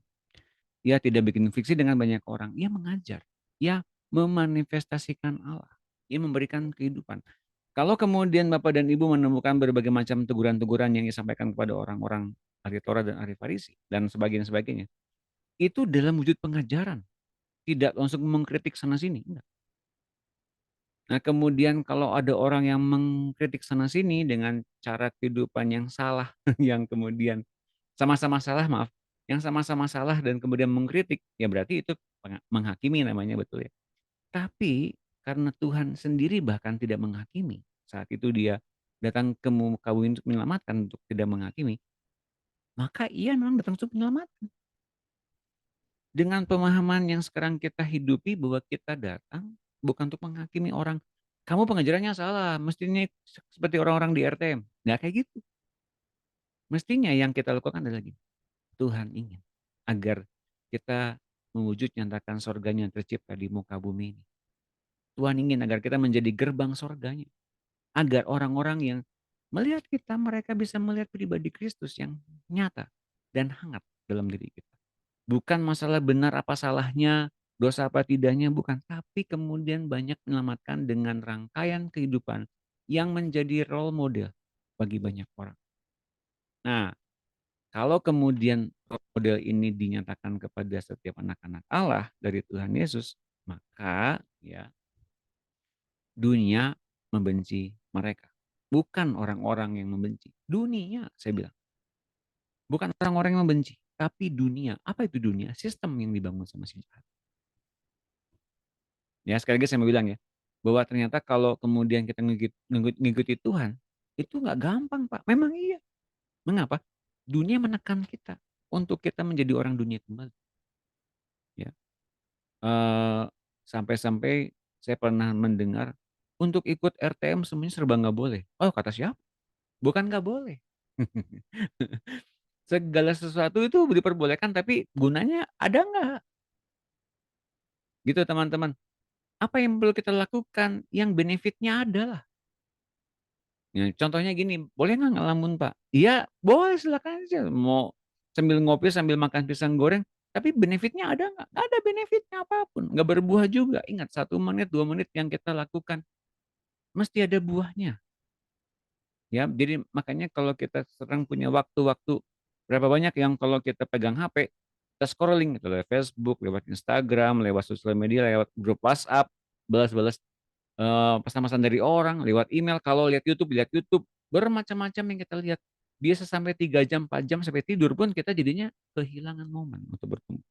Dia tidak bikin friksi dengan banyak orang. Ia mengajar. Ia memanifestasikan Allah. Ia memberikan kehidupan. Kalau kemudian Bapak dan Ibu menemukan berbagai macam teguran-teguran yang disampaikan kepada orang-orang ahli Torah dan ahli Farisi dan sebagainya, itu dalam wujud pengajaran, tidak langsung mengkritik sana sini. Enggak. Nah kemudian kalau ada orang yang mengkritik sana sini dengan cara kehidupan yang salah, yang kemudian sama-sama salah, yang sama-sama salah dan kemudian mengkritik, ya berarti itu menghakimi namanya, betul ya. Tapi karena Tuhan sendiri bahkan tidak menghakimi, saat itu dia datang ke muka bumi untuk menyelamatkan, untuk tidak menghakimi, maka ia memang datang untuk menyelamatkan. Dengan pemahaman yang sekarang kita hidupi bahwa kita datang bukan untuk menghakimi orang. Kamu pengajarannya salah, mestinya seperti orang-orang di RTM. Nggak kayak gitu. Mestinya yang kita lakukan adalah gini. Tuhan ingin agar kita mewujud nyatakan sorganya yang tercipta di muka bumi ini. Tuhan ingin agar kita menjadi gerbang sorganya. Agar orang-orang yang melihat kita, mereka bisa melihat pribadi Kristus yang nyata dan hangat dalam diri kita. Bukan masalah benar apa salahnya, dosa apa tidaknya, bukan. Tapi kemudian banyak menyelamatkan dengan rangkaian kehidupan yang menjadi role model bagi banyak orang. Nah, kalau kemudian role model ini dinyatakan kepada setiap anak-anak Allah dari Tuhan Yesus, maka ya dunia membenci mereka. Bukan orang-orang yang membenci. Dunia, saya bilang. Bukan orang-orang yang membenci, tapi dunia. Apa itu dunia? Sistem yang dibangun sama si jahat. Ya, sekali lagi saya mau bilang ya. bahwa ternyata kalau kemudian kita ngikuti Tuhan, itu nggak gampang, Pak. Memang iya. Mengapa? Dunia menekan kita untuk kita menjadi orang dunia kembali. Ya. Sampai-sampai saya pernah mendengar untuk ikut RTM semuanya serba nggak boleh. Oh, kata siapa? Bukan nggak boleh. Segala sesuatu itu diperbolehkan, tapi gunanya ada nggak? Gitu teman-teman. Apa yang perlu kita lakukan? Yang benefitnya ada lah. Ya, contohnya gini, boleh nggak ngelamun Pak? Iya, boleh silakan aja. Mau sambil ngopi, sambil makan pisang goreng, tapi benefitnya ada nggak? Nggak ada benefitnya apapun. Nggak berbuah juga. Ingat, 1 menit, 2 menit yang kita lakukan, mesti ada buahnya. Ya, jadi makanya kalau kita sekarang punya waktu-waktu, berapa banyak yang kalau kita pegang HP, kita scrolling gitu, lewat Facebook, lewat Instagram, lewat sosial media, lewat grup WhatsApp, balas-balas pesan-pesan dari orang, lewat email, kalau lihat YouTube, bermacam-macam yang kita lihat. Biasa sampai 3 jam, 4 jam sampai tidur pun kita jadinya kehilangan momen untuk bertemu.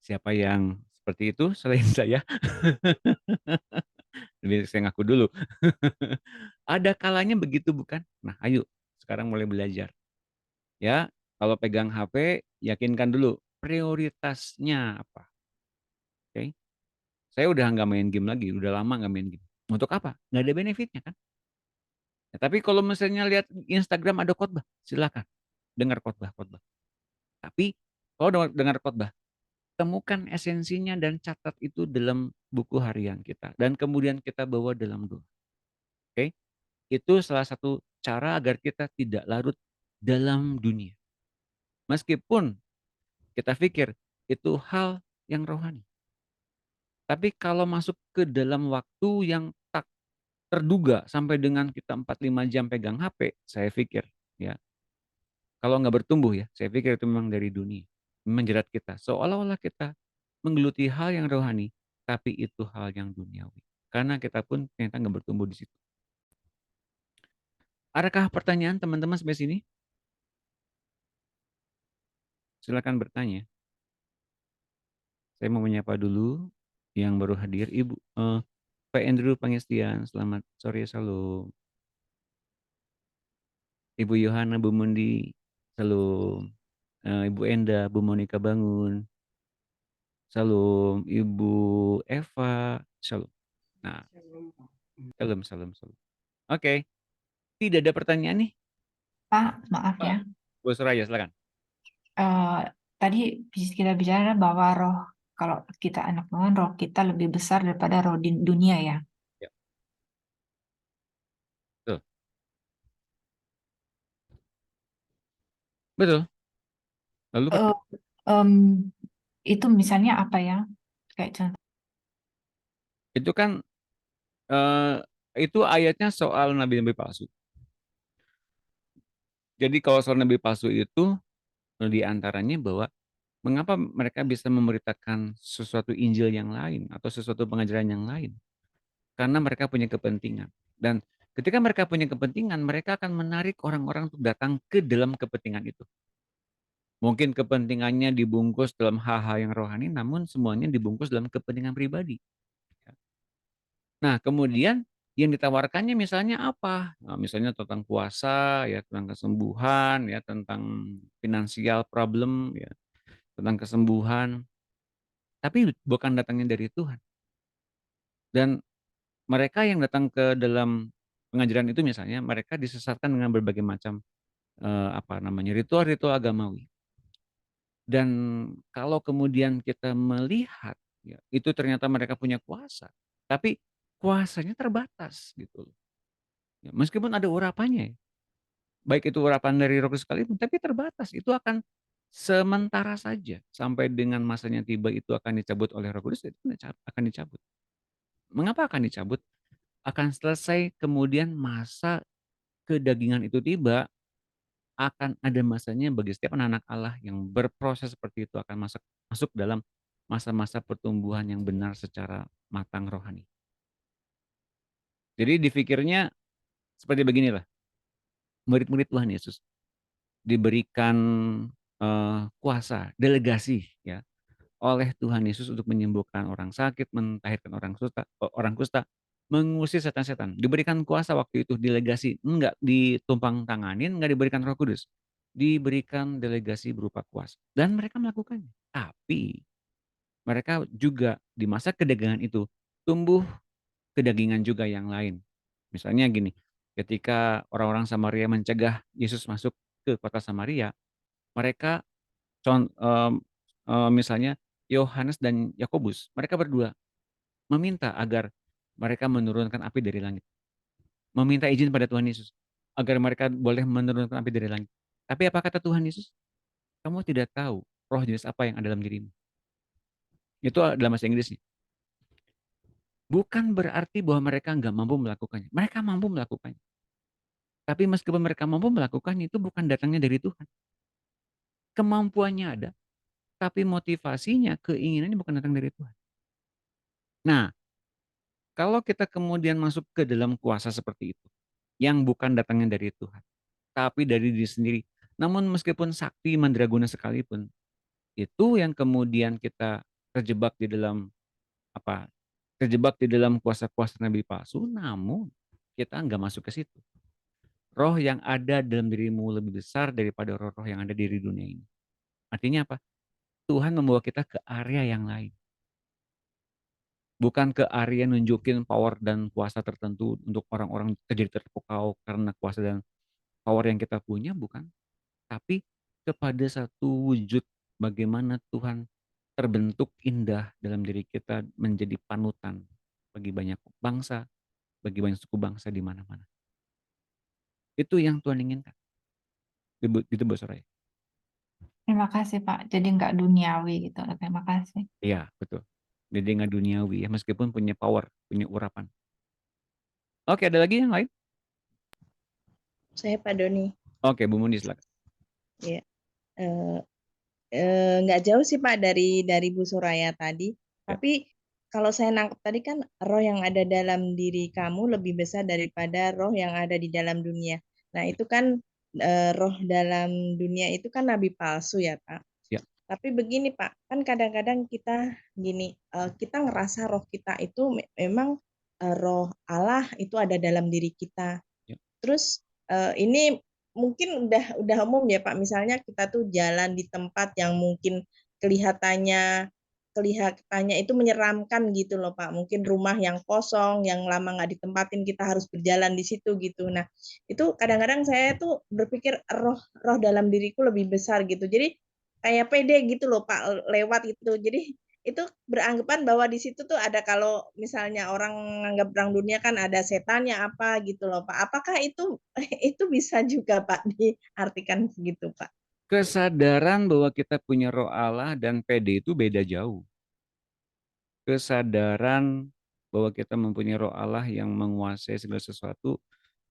Siapa yang seperti itu selain saya? Lebih saya ngaku dulu. Ada kalanya begitu bukan? Nah, ayo sekarang mulai belajar. Ya, kalau pegang HP, yakinkan dulu prioritasnya apa. Oke? Saya udah nggak main game lagi, udah lama nggak main game. Untuk apa? Nggak ada benefitnya kan? Ya, tapi kalau misalnya lihat Instagram ada khotbah, silakan dengar khotbah. Tapi kalau dengar khotbah, temukan esensinya dan catat itu dalam buku harian kita dan kemudian kita bawa dalam doa. Oke? Itu salah satu cara agar kita tidak larut dalam dunia. Meskipun kita pikir itu hal yang rohani. Tapi kalau masuk ke dalam waktu yang tak terduga sampai dengan kita 4-5 jam pegang HP, saya pikir ya, kalau nggak bertumbuh ya, saya pikir itu memang dari dunia. Menjerat kita. Seolah-olah kita menggeluti hal yang rohani, tapi itu hal yang duniawi. Karena kita pun ternyata nggak bertumbuh di situ. Adakah pertanyaan teman-teman sampai sini? Silakan bertanya. Saya mau menyapa dulu yang baru hadir, Ibu Pak Andrew Pangestian. Selamat sore, salam. Ibu Yohana, Bu Mundi, salam. Ibu Enda, Bu Monika Bangun, salam. Ibu Eva, salam. Nah, salam. Oke, tidak ada pertanyaan nih. Pak, maaf ya. Bu Suraya, silakan. Eh, tadi kita bicara bahwa roh, kalau kita anak Tuhan, roh kita lebih besar daripada roh di dunia ya. Ya. Betul. Betul. Lalu Eh, em, itu misalnya apa ya? Kayak contoh. itu kan itu ayatnya soal nabi-nabi palsu. Jadi kalau soal nabi palsu itu diantaranya bahwa mengapa mereka bisa memberitakan sesuatu Injil yang lain atau sesuatu pengajaran yang lain? Karena mereka punya kepentingan. Dan ketika mereka punya kepentingan, mereka akan menarik orang-orang untuk datang ke dalam kepentingan itu. Mungkin kepentingannya dibungkus dalam hal-hal yang rohani, namun semuanya dibungkus dalam kepentingan pribadi. Nah, kemudian yang ditawarkannya misalnya apa? Nah, misalnya tentang puasa, ya, tentang kesembuhan, ya, tentang finansial problem, ya, tentang kesembuhan. Tapi bukan datangnya dari Tuhan. Dan mereka yang datang ke dalam pengajaran itu misalnya, mereka disesatkan dengan berbagai macam ritual-ritual agamawi. Dan kalau kemudian kita melihat, ya, itu ternyata mereka punya kuasa, tapi kuasanya terbatas gitu loh. Ya, meskipun ada urapannya, ya, baik itu urapan dari Roh Kudus sekalipun, tapi terbatas. Itu akan sementara saja sampai dengan masanya tiba itu akan dicabut oleh Roh Kudus, itu akan dicabut. Mengapa akan dicabut? Akan selesai kemudian masa kedagingan itu tiba, akan ada masanya bagi setiap anak-anak Allah yang berproses seperti itu akan masuk dalam masa-masa pertumbuhan yang benar secara matang rohani. Jadi dipikirnya seperti beginilah, murid-murid Tuhan Yesus diberikan kuasa, delegasi, ya, oleh Tuhan Yesus untuk menyembuhkan orang sakit, mentahirkan orang kusta, mengusir setan-setan. Diberikan kuasa waktu itu, delegasi, enggak ditumpang tanganin, enggak diberikan Roh Kudus. Diberikan delegasi berupa kuasa dan mereka melakukannya. Tapi mereka juga di masa kedagingan itu tumbuh kedagingan juga yang lain. Misalnya gini, ketika orang-orang Samaria mencegah Yesus masuk ke kota Samaria, mereka misalnya Yohanes dan Yakobus, mereka berdua meminta agar mereka menurunkan api dari langit. Meminta izin pada Tuhan Yesus agar mereka boleh menurunkan api dari langit. Tapi apa kata Tuhan Yesus? Kamu tidak tahu roh jenis apa yang ada dalam dirimu. Itu dalam bahasa Inggrisnya. Bukan berarti bahwa mereka nggak mampu melakukannya. Mereka mampu melakukannya. Tapi meskipun mereka mampu melakukannya, itu bukan datangnya dari Tuhan. Kemampuannya ada, tapi motivasinya, keinginannya bukan datang dari Tuhan. Nah, kalau kita kemudian masuk ke dalam kuasa seperti itu, yang bukan datangnya dari Tuhan, tapi dari diri sendiri. Namun meskipun sakti mandraguna sekalipun, itu yang kemudian kita terjebak di dalam apa? Terjebak di dalam kuasa-kuasa nabi palsu, namun kita nggak masuk ke situ. Roh yang ada dalam dirimu lebih besar daripada roh-roh yang ada di dunia ini. Artinya apa? Tuhan membawa kita ke area yang lain. Bukan ke area nunjukin power dan kuasa tertentu untuk orang-orang jadi terpukau karena kuasa dan power yang kita punya, bukan. Tapi kepada satu wujud bagaimana Tuhan terbentuk indah dalam diri kita menjadi panutan bagi banyak bangsa, bagi banyak suku bangsa di mana-mana. Itu yang Tuhan inginkan. Gitu Bu Soraya. Terima kasih Pak. Jadi nggak duniawi gitu. Terima kasih. Iya, betul. Jadi nggak duniawi ya, meskipun punya power, punya urapan. Oke, ada lagi yang lain? Saya Pak Doni. Oke, Bu Mundi silakan. Ya. Nggak jauh sih Pak dari Bu Soraya tadi. Ya. Tapi kalau saya nangkep tadi kan roh yang ada dalam diri kamu lebih besar daripada roh yang ada di dalam dunia. Nah itu kan roh dalam dunia itu kan nabi palsu ya Pak. Ya. Tapi begini Pak, kan kadang-kadang kita gini, kita ngerasa roh kita itu memang roh Allah itu ada dalam diri kita. Ya. Terus ini mungkin udah umum ya Pak, misalnya kita tuh jalan di tempat yang mungkin kelihatannya itu menyeramkan gitu loh Pak. Mungkin rumah yang kosong, yang lama nggak ditempatin, kita harus berjalan di situ gitu. Nah, itu kadang-kadang saya tuh berpikir roh dalam diriku lebih besar gitu. Jadi kayak pede gitu loh Pak, lewat gitu. Jadi itu beranggapan bahwa di situ tuh ada, kalau misalnya orang menganggap perang dunia kan ada setannya apa gitu loh Pak. Apakah itu itu bisa juga Pak diartikan begitu Pak? Kesadaran bahwa kita punya roh Allah dan PD itu beda jauh. Kesadaran bahwa kita mempunyai roh Allah yang menguasai segala sesuatu,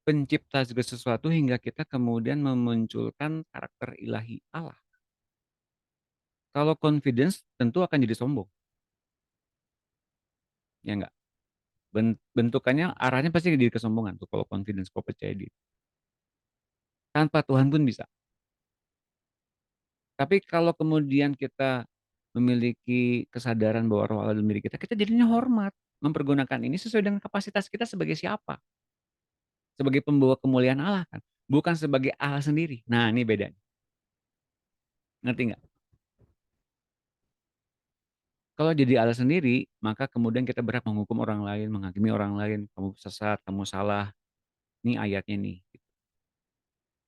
pencipta segala sesuatu, hingga kita kemudian memunculkan karakter ilahi Allah. Kalau confidence tentu akan jadi sombong. Ya enggak? Bentukannya, arahnya pasti jadi kesombongan tuh kalau confidence, kalau percaya diri. Tanpa Tuhan pun bisa. Tapi kalau kemudian kita memiliki kesadaran bahwa roh Allah dalam diri kita, kita jadinya hormat. Mempergunakan ini sesuai dengan kapasitas kita sebagai siapa? Sebagai pembawa kemuliaan Allah kan? Bukan sebagai Allah sendiri. Nah, ini bedanya. Ngerti nggak? Kalau jadi Allah sendiri, maka kemudian kita berhak menghukum orang lain, menghakimi orang lain. Kamu sesat, kamu salah. Ini ayatnya nih.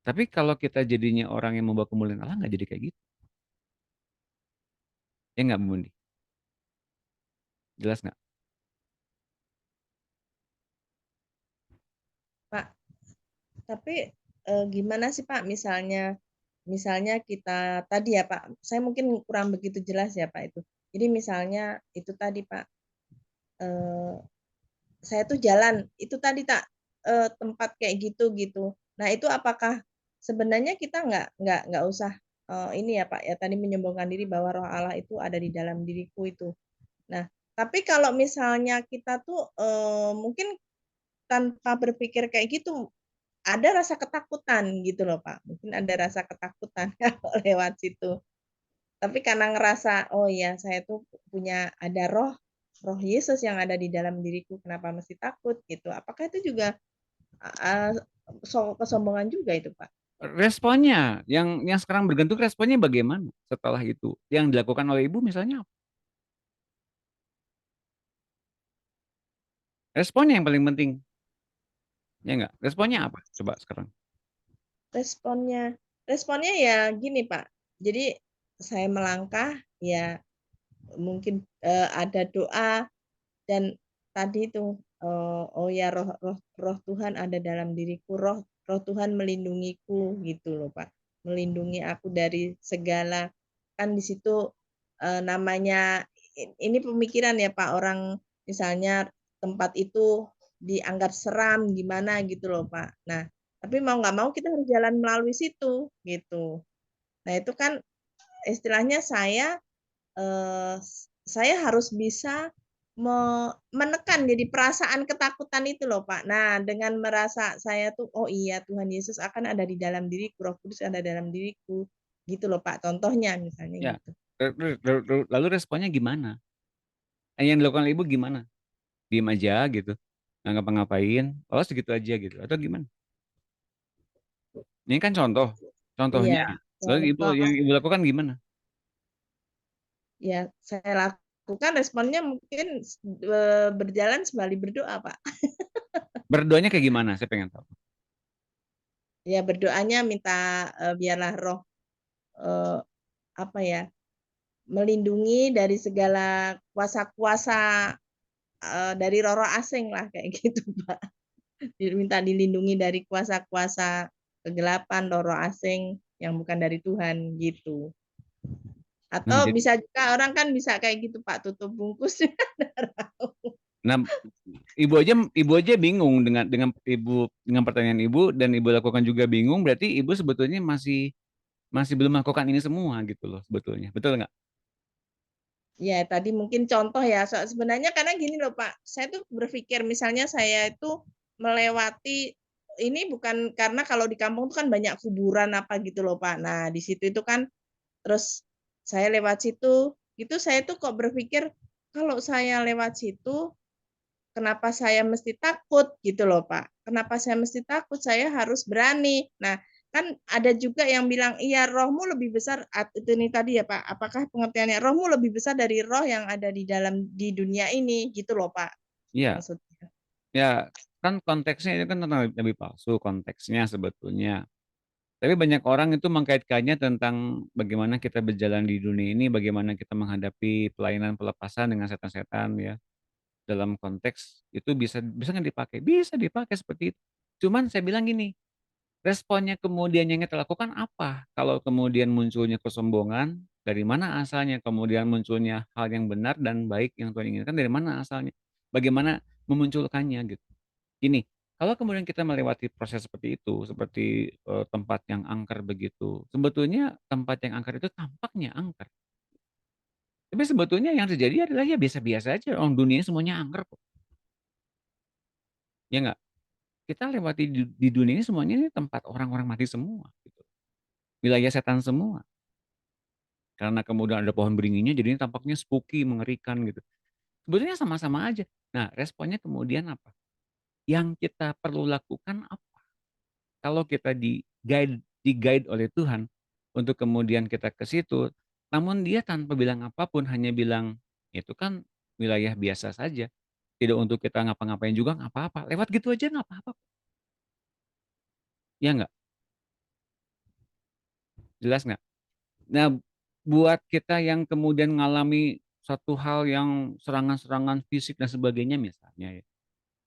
Tapi kalau kita jadinya orang yang membawa kemuliaan Allah, nggak jadi kayak gitu. Ya nggak, Bu Mundi? Jelas nggak? Pak, tapi gimana sih Pak, misalnya kita tadi ya Pak, saya mungkin kurang begitu jelas ya Pak itu. Jadi misalnya itu tadi Pak, saya tuh jalan itu tadi tak tempat kayak gitu. Nah itu apakah sebenarnya kita nggak usah ini ya Pak ya, tadi menyombongkan diri bahwa roh Allah itu ada di dalam diriku itu. Nah tapi kalau misalnya kita tuh mungkin tanpa berpikir kayak gitu, ada rasa ketakutan gitu loh Pak. Mungkin ada rasa ketakutan kalau lewat situ. Tapi karena ngerasa, oh ya saya tuh punya ada roh Yesus yang ada di dalam diriku, kenapa mesti takut gitu. Apakah itu juga kesombongan juga itu, Pak? Responnya, yang sekarang bergantung responnya bagaimana setelah itu? Yang dilakukan oleh ibu misalnya apa? Responnya yang paling penting. Ya enggak? Responnya apa? Coba sekarang. Responnya ya gini, Pak. Jadi saya melangkah, ya mungkin ada doa dan tadi itu oh ya roh Tuhan ada dalam diriku, roh Tuhan melindungiku gitu loh, Pak. Melindungi aku dari segala, kan di situ namanya ini pemikiran ya Pak, orang misalnya tempat itu dianggap seram gimana gitu loh Pak. Nah, tapi mau nggak mau kita harus jalan melalui situ gitu. Nah, itu kan istilahnya eh, saya harus bisa menekan jadi perasaan ketakutan itu loh Pak. Nah, dengan merasa saya tuh oh iya Tuhan Yesus akan ada di dalam diriku, Roh Kudus ada dalam diriku. Gitu loh Pak. Contohnya misalnya Ya. gitu. Lalu responnya gimana? Yang dilakukan ibu gimana? Diem aja gitu, nggak ngapa-ngapain, oh segitu aja gitu, atau gimana? Ini kan contohnya. Iya, Lalu yang ibu lakukan gimana? ya saya lakukan responnya mungkin berjalan sembari berdoa Pak. Berdoanya kayak gimana? Saya pengen tahu. Ya berdoanya minta biarlah roh apa ya, melindungi dari segala kuasa-kuasa dari roh-roh asing lah kayak gitu Pak. Minta dilindungi dari kuasa-kuasa kegelapan, roh-roh asing yang bukan dari Tuhan gitu. Nah, Atau bisa juga orang kan bisa kayak gitu Pak, tutup bungkus. nah, ibu aja bingung dengan pertanyaan ibu, dan ibu lakukan juga bingung, berarti ibu sebetulnya masih belum melakukan ini semua gitu loh sebetulnya, betul nggak? Ya tadi mungkin contoh ya, sebenarnya karena gini loh Pak, saya tuh berpikir misalnya saya itu melewati ini bukan karena kalau di kampung tuh kan banyak kuburan apa gitu loh Pak. Nah di situ itu kan terus saya lewat situ, itu saya tuh kok berpikir kalau saya lewat situ kenapa saya mesti takut gitu loh Pak. Kenapa saya mesti takut? Saya harus berani. Nah, kan ada juga yang bilang, iya rohmu lebih besar, itu nih tadi ya Pak, apakah pengertiannya rohmu lebih besar dari roh yang ada di dunia ini gitu loh Pak Iya, maksudnya. ya kan konteksnya itu kan tentang nabi palsu konteksnya sebetulnya. Tapi banyak orang itu mengkaitkannya tentang bagaimana kita berjalan di dunia ini, bagaimana kita menghadapi pelayanan pelepasan dengan setan-setan ya. Dalam konteks itu bisa nggak dipakai? Bisa dipakai seperti itu. Cuman saya bilang gini, responnya kemudian yang kita lakukan apa? Kalau kemudian munculnya kesombongan, dari mana asalnya? Kemudian munculnya hal yang benar dan baik yang Tuhan inginkan, dari mana asalnya? Bagaimana memunculkannya gitu. Gini, kalau kemudian kita melewati proses seperti itu, seperti tempat yang angker begitu, sebetulnya tempat yang angker itu tampaknya angker. Tapi sebetulnya yang terjadi adalah ya biasa-biasa aja. Orang dunia semuanya angker kok. Ya nggak? Kita lewati di dunia ini semuanya ini tempat orang-orang mati semua. Gitu. Wilayah setan semua. Karena kemudian ada pohon beringinnya, jadinya tampaknya spooky, mengerikan gitu. Sebetulnya sama-sama aja. Nah, responnya kemudian apa? Yang kita perlu lakukan apa? Kalau kita di guide oleh Tuhan untuk kemudian kita ke situ, namun dia tanpa bilang apapun, hanya bilang itu kan wilayah biasa saja, tidak untuk kita ngapa-ngapain juga nggak apa-apa, lewat gitu aja nggak apa-apa, ya nggak? Jelas nggak? Nah, buat kita yang kemudian mengalami satu hal yang serangan-serangan fisik dan sebagainya misalnya ya,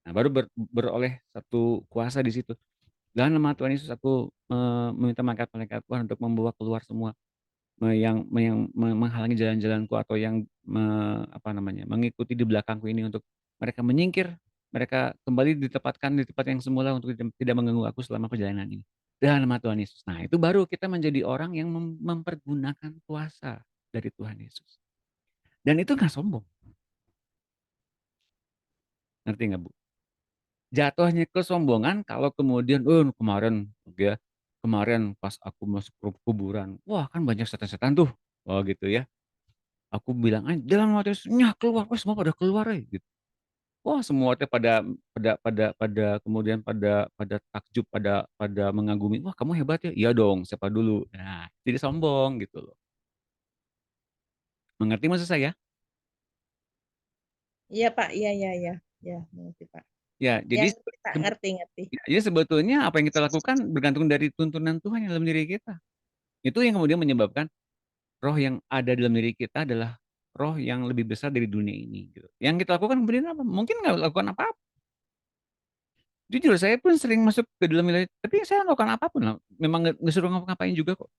nah baru beroleh satu kuasa di situ. Dalam nama Tuhan Yesus aku meminta malaikat-malaikat Tuhan untuk membawa keluar semua yang menghalangi jalan-jalanku atau yang mengikuti di belakangku ini, untuk mereka menyingkir, mereka kembali ditempatkan di tempat yang semula untuk tidak mengganggu aku selama perjalanan ini. Dalam nama Tuhan Yesus. Nah, itu baru kita menjadi orang yang mempergunakan kuasa dari Tuhan Yesus. Dan itu nggak sombong. Ngerti nggak, Bu? Jatuhnya kesombongan kalau kemudian, kemarin pas aku masuk ke kuburan, wah kan banyak setan-setan tuh. Oh gitu ya. Aku bilang aja jalan Matius, nyah keluar, wah semua pada keluar ya gitu. Wah semua teh pada kemudian pada takjub, pada mengagumi. Wah kamu hebat ya. Iya dong, siapa dulu. Nah, jadi sombong gitu loh. Mengerti maksud saya? Iya Pak, iya iya iya, ya mengerti Pak. Ya, Ya jadi ngerti Pak, ngerti ngerti. ya, sebetulnya apa yang kita lakukan bergantung dari tuntunan Tuhan yang dalam diri kita. Itu yang kemudian menyebabkan roh yang ada dalam diri kita adalah roh yang lebih besar dari dunia ini. Gitu. Yang kita lakukan kemudian apa? Mungkin nggak lakukan apa-apa. Jujur, saya pun sering masuk ke dalam wilayah, tapi saya nggak lakukan apapun lah. Memang nggak suruh ngapa-ngapain juga kok.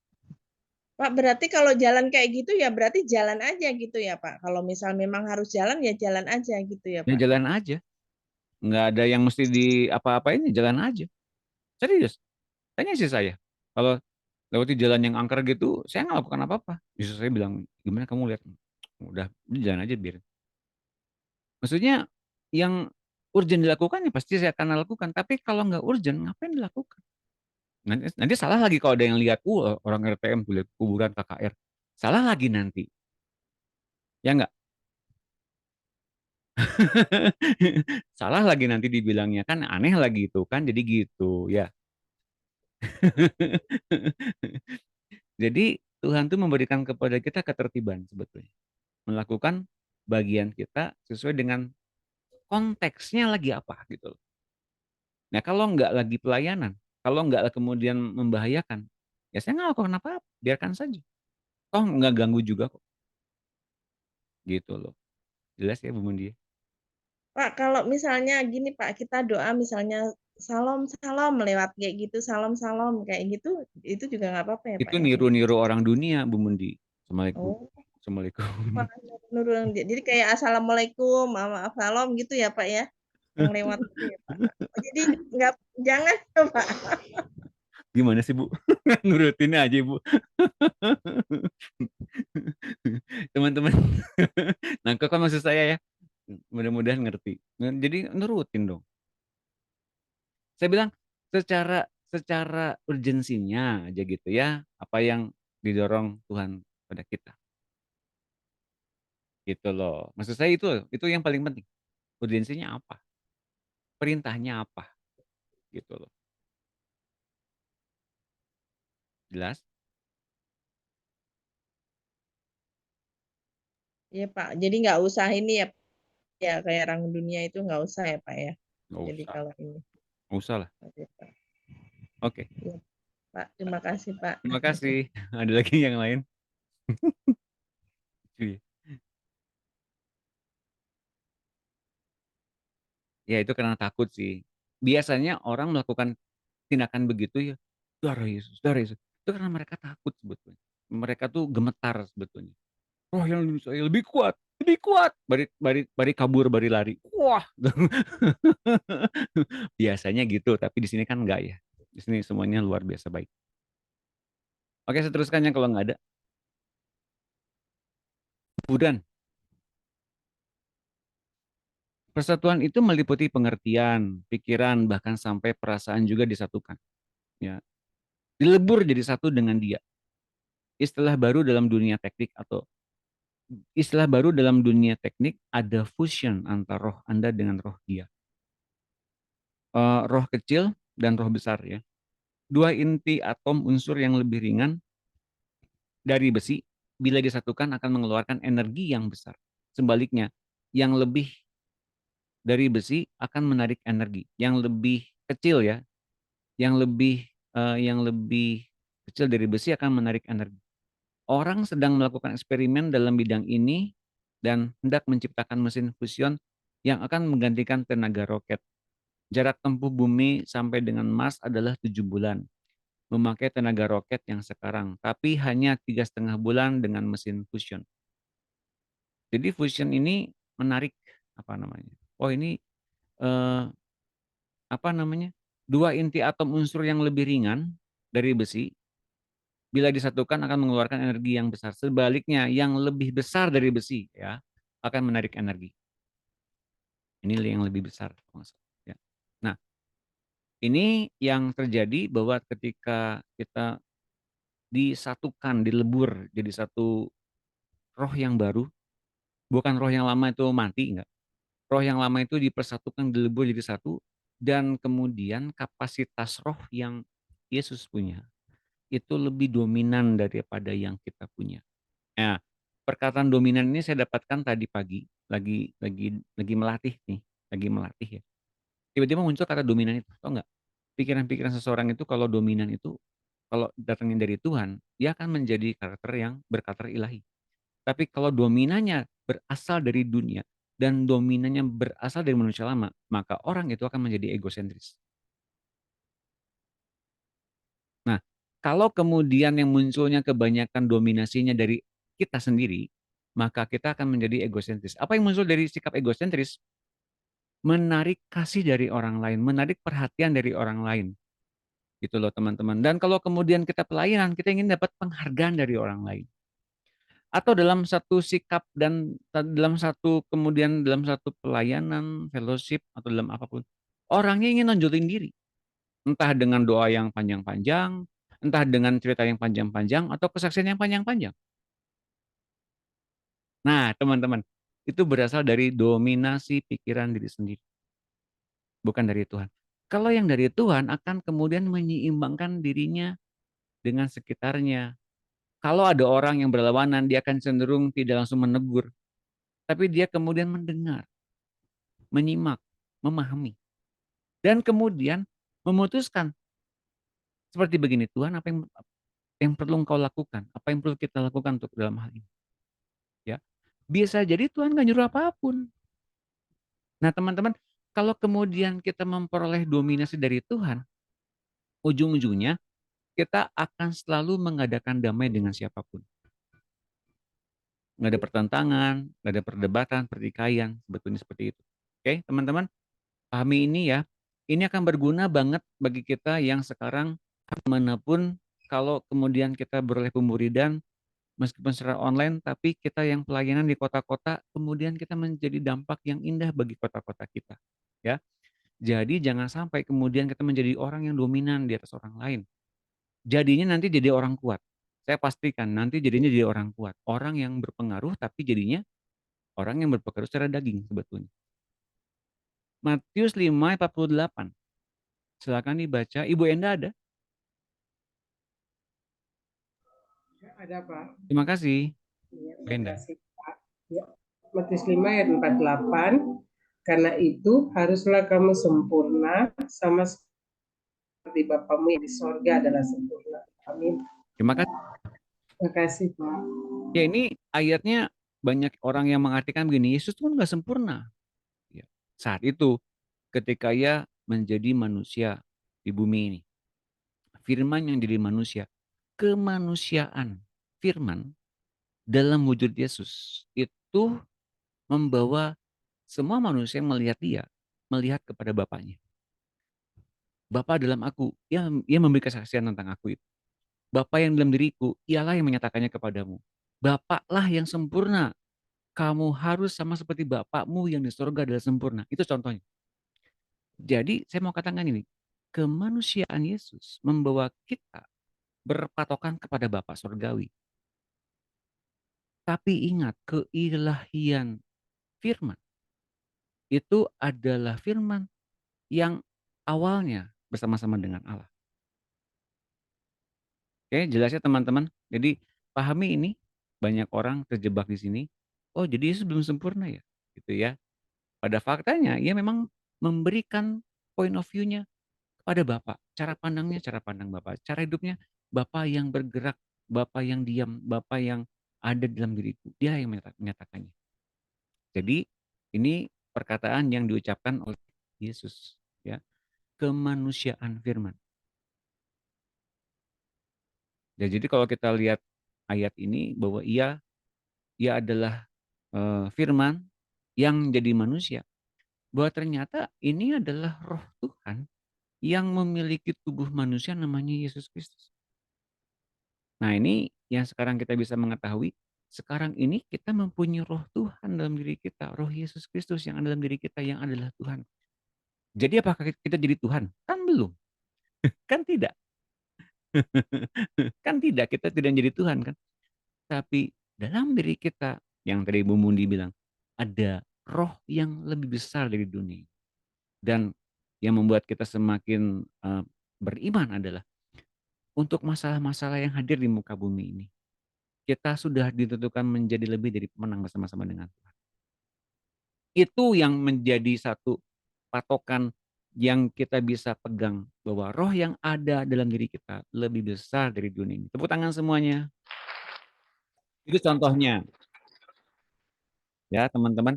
Pak, berarti kalau jalan kayak gitu ya berarti jalan aja gitu ya Pak. Kalau misal memang harus jalan ya jalan aja gitu ya Ya Pak. jalan aja. Nggak ada yang mesti di apa-apain, ya jalan aja. Serius. Tanya sih saya. Kalau lewati jalan yang angker gitu, saya nggak lakukan apa-apa. Justru saya bilang, gimana kamu lihat? Udah, jalan aja biar. Maksudnya yang urgent dilakukan ya pasti saya akan lakukan. Tapi kalau nggak urgent, ngapain dilakukan? Nanti salah lagi kalau ada yang lihat, orang RTM tuh lihat kuburan KKR. Salah lagi nanti. Ya nggak? Salah lagi nanti dibilangnya kan aneh lagi itu kan jadi gitu ya. Jadi Tuhan tuh memberikan kepada kita ketertiban sebetulnya. Melakukan bagian kita sesuai dengan konteksnya lagi apa gitu loh. Nah kalau nggak lagi pelayanan, kalau nggak kemudian membahayakan, ya saya nggak lakukan apa-apa, biarkan saja. Toh nggak ganggu juga kok, gitu loh. Jelas ya Bu Mundi? Pak, kalau misalnya gini Pak, kita doa misalnya salam salam lewat kayak gitu, salam salam kayak gitu, itu juga nggak apa-apa ya Pak Itu ya kayak gitu. niru-niru orang dunia Bu Mundi. Assalamualaikum. Oh, Assalamualaikum. Pak, nurun. Jadi kayak assalamualaikum, maaf salam gitu ya Pak ya, yang lewat itu ya Pak. Oh, jadi nggak jangan ya Pak. Gimana sih Bu? Nurutin aja Bu. Teman-teman. Nangkep kan maksud saya ya. Mudah-mudahan ngerti. Nah, jadi nurutin dong. Saya bilang secara secara urgensinya aja gitu ya. Apa yang didorong Tuhan pada kita. Gitu loh. Maksud saya itu yang paling penting. Urgensinya apa? Perintahnya apa? Gitu loh. Jelas? Iya Pak, jadi nggak usah ini ya, ya kayak orang dunia itu nggak usah ya Pak ya. Nggak Jadi usah. kalau ini, Nggak usah lah. oke Pak. Oke. Iya, Pak, terima kasih Pak. Terima kasih. Ada lagi yang lain? Iya. Ya itu karena takut sih. Biasanya orang melakukan tindakan begitu ya, darah Yesus, darah Yesus. Itu karena mereka takut sebetulnya. Mereka tuh gemetar sebetulnya. Roh yang lebih saya lebih kuat, lebih kuat. Bari, bari, bari kabur, bari lari. Wah. Biasanya gitu, tapi di sini kan enggak ya. Di sini semuanya luar biasa baik. Oke, seterusnya kalau nggak ada. Kemudian, persatuan itu meliputi pengertian, pikiran, bahkan sampai perasaan juga disatukan. Ya, dilebur jadi satu dengan dia. Istilah baru dalam dunia teknik atau istilah baru dalam dunia teknik ada fusion antara roh Anda dengan roh dia. Roh kecil dan roh besar ya. Dua inti atom unsur yang lebih ringan dari besi bila disatukan akan mengeluarkan energi yang besar. Sebaliknya, yang lebih dari besi akan menarik energi. Yang lebih kecil ya, yang lebih kecil dari besi akan menarik energi. Orang sedang melakukan eksperimen dalam bidang ini dan hendak menciptakan mesin fusion yang akan menggantikan tenaga roket. Jarak tempuh bumi sampai dengan Mars adalah 7 bulan. Memakai tenaga roket yang sekarang, tapi hanya 3,5 bulan dengan mesin fusion. Jadi fusion ini menarik apa namanya? Oh ini eh, apa namanya? Dua inti atom unsur yang lebih ringan dari besi bila disatukan akan mengeluarkan energi yang besar. Sebaliknya, yang lebih besar dari besi ya akan menarik energi. Ini yang lebih besar, ya. Nah, ini yang terjadi bahwa ketika kita disatukan, dilebur jadi satu roh yang baru, bukan roh yang lama itu mati, enggak. Roh yang lama itu dipersatukan, dilebur jadi satu, dan kemudian kapasitas roh yang Yesus punya itu lebih dominan daripada yang kita punya. Nah, perkataan dominan ini saya dapatkan tadi pagi, lagi melatih nih, lagi melatih ya. Tiba-tiba muncul kata dominan itu, tau nggak? Pikiran-pikiran seseorang itu kalau dominan itu, kalau datangnya dari Tuhan, dia akan menjadi karakter yang berkarakter ilahi. Tapi kalau dominannya berasal dari dunia dan dominannya berasal dari manusia lama, maka orang itu akan menjadi egosentris. Nah, kalau kemudian yang munculnya kebanyakan dominasinya dari kita sendiri, maka kita akan menjadi egosentris. Apa yang muncul dari sikap egosentris? Menarik kasih dari orang lain, menarik perhatian dari orang lain. Gitu loh teman-teman. Dan kalau kemudian kita pelayanan, kita ingin dapat penghargaan dari orang lain. Atau dalam satu sikap dan dalam satu pelayanan, fellowship, atau dalam apapun. Orangnya ingin nonjolin diri. Entah dengan doa yang panjang-panjang, entah dengan cerita yang panjang-panjang, atau kesaksian yang panjang-panjang. Nah, teman-teman, itu berasal dari dominasi pikiran diri sendiri, bukan dari Tuhan. Kalau yang dari Tuhan akan kemudian menyeimbangkan dirinya dengan sekitarnya. Kalau ada orang yang berlawanan, dia akan cenderung tidak langsung menegur, tapi dia kemudian mendengar, menyimak, memahami, dan kemudian memutuskan seperti begini, Tuhan, apa yang perlu Engkau lakukan, apa yang perlu kita lakukan untuk dalam hal ini. Ya, bisa jadi Tuhan nggak nyuruh apapun. Nah, teman-teman, kalau kemudian kita memperoleh dominasi dari Tuhan, ujung-ujungnya kita akan selalu mengadakan damai dengan siapapun. Nggak ada pertentangan, nggak ada perdebatan, pertikaian, sebetulnya seperti itu. Oke, teman-teman, pahami ini ya. Ini akan berguna banget bagi kita yang sekarang manapun kalau kemudian kita beroleh pemuridan, meskipun secara online, tapi kita yang pelayanan di kota-kota, kemudian kita menjadi dampak yang indah bagi kota-kota kita. Ya, jadi jangan sampai kemudian kita menjadi orang yang dominan di atas orang lain. Jadinya nanti jadi orang kuat. Saya pastikan nanti jadinya jadi orang kuat. Orang yang berpengaruh tapi jadinya orang yang berpengaruh secara daging sebetulnya. Matius 5:48. Silakan dibaca. Ibu Enda ada? Ada, Pak. Terima kasih. Ya, Bu Enda. terima kasih, Pak. Ya. Matius 5 ayat 48. Karena itu haruslah kamu sempurna sama seperti Bapamu yang di sorga adalah sempurna. Amin. Terima kasih. Terima kasih, Pak. Ya, ini ayatnya banyak orang yang mengartikan begini, Yesus itu nggak sempurna. Ya. Saat itu ketika ia menjadi manusia di bumi ini. Firman yang jadi manusia. Kemanusiaan firman dalam wujud Yesus itu membawa semua manusia melihat dia, melihat kepada Bapaknya. Bapa dalam aku, ia memberi kesaksian tentang aku itu. Bapa yang dalam diriku, ialah yang menyatakannya kepadamu. Bapaklah yang sempurna. Kamu harus sama seperti Bapakmu yang di surga adalah sempurna. Itu contohnya. Jadi saya mau katakan ini, kemanusiaan Yesus membawa kita berpatokan kepada Bapa surgawi. Tapi ingat, keilahian firman itu adalah firman yang awalnya bersama-sama dengan Allah. Oke, jelas ya teman-teman. Jadi pahami ini, banyak orang terjebak di sini. Oh, jadi Yesus belum sempurna ya, gitu ya. Pada faktanya, ia memang memberikan point of view-nya kepada Bapa. Cara pandangnya, cara pandang Bapa. Cara hidupnya, Bapa yang bergerak, Bapa yang diam, Bapa yang ada dalam diriku. Dia yang menyatakannya. Jadi ini perkataan yang diucapkan oleh Yesus, ya, kemanusiaan firman. Ya, jadi kalau kita lihat ayat ini bahwa ia adalah firman yang jadi manusia, bahwa ternyata ini adalah roh Tuhan yang memiliki tubuh manusia namanya Yesus Kristus. Nah, ini yang sekarang kita bisa mengetahui, sekarang ini kita mempunyai roh Tuhan dalam diri kita, roh Yesus Kristus yang ada dalam diri kita yang adalah Tuhan. Jadi apakah kita jadi Tuhan? Kan belum. Kan tidak. Kan tidak, kita tidak jadi Tuhan kan. Tapi dalam diri kita, yang tadi Bu Mundi bilang, ada roh yang lebih besar dari dunia. Dan yang membuat kita semakin beriman adalah untuk masalah-masalah yang hadir di muka bumi ini, kita sudah ditentukan menjadi lebih dari pemenang bersama-sama dengan Tuhan. Itu yang menjadi satu patokan yang kita bisa pegang, bahwa roh yang ada dalam diri kita lebih besar dari dunia ini. Tepuk tangan semuanya. Itu contohnya, ya teman-teman.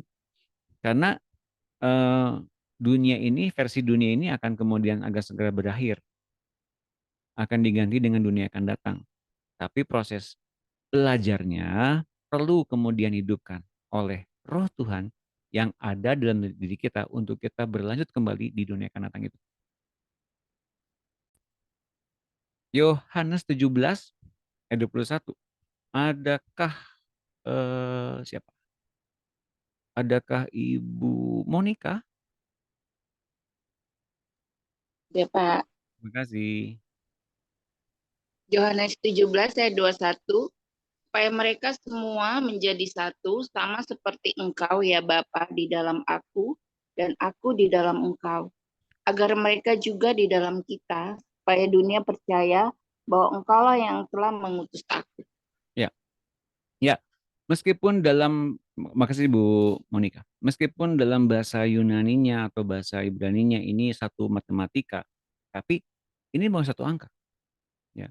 Karena versi dunia ini akan kemudian agak segera berakhir, akan diganti dengan dunia yang akan datang. Tapi proses belajarnya perlu kemudian hidupkan oleh roh Tuhan yang ada dalam diri kita untuk kita berlanjut kembali di dunia yang akan datang itu. Yohanes 17 ayat 21. Adakah siapa? Adakah Ibu Monica? Ya Pak, Terima kasih. Yohanes 17 ayat 21, supaya mereka semua menjadi satu, sama seperti Engkau ya Bapa di dalam aku, dan aku di dalam Engkau. Agar mereka juga di dalam kita, supaya dunia percaya bahwa Engkaulah yang telah mengutus aku. Ya, meskipun makasih Bu Monica, meskipun dalam bahasa Yunaninya atau bahasa Ibraninya ini satu matematika, tapi ini bukan satu angka, ya,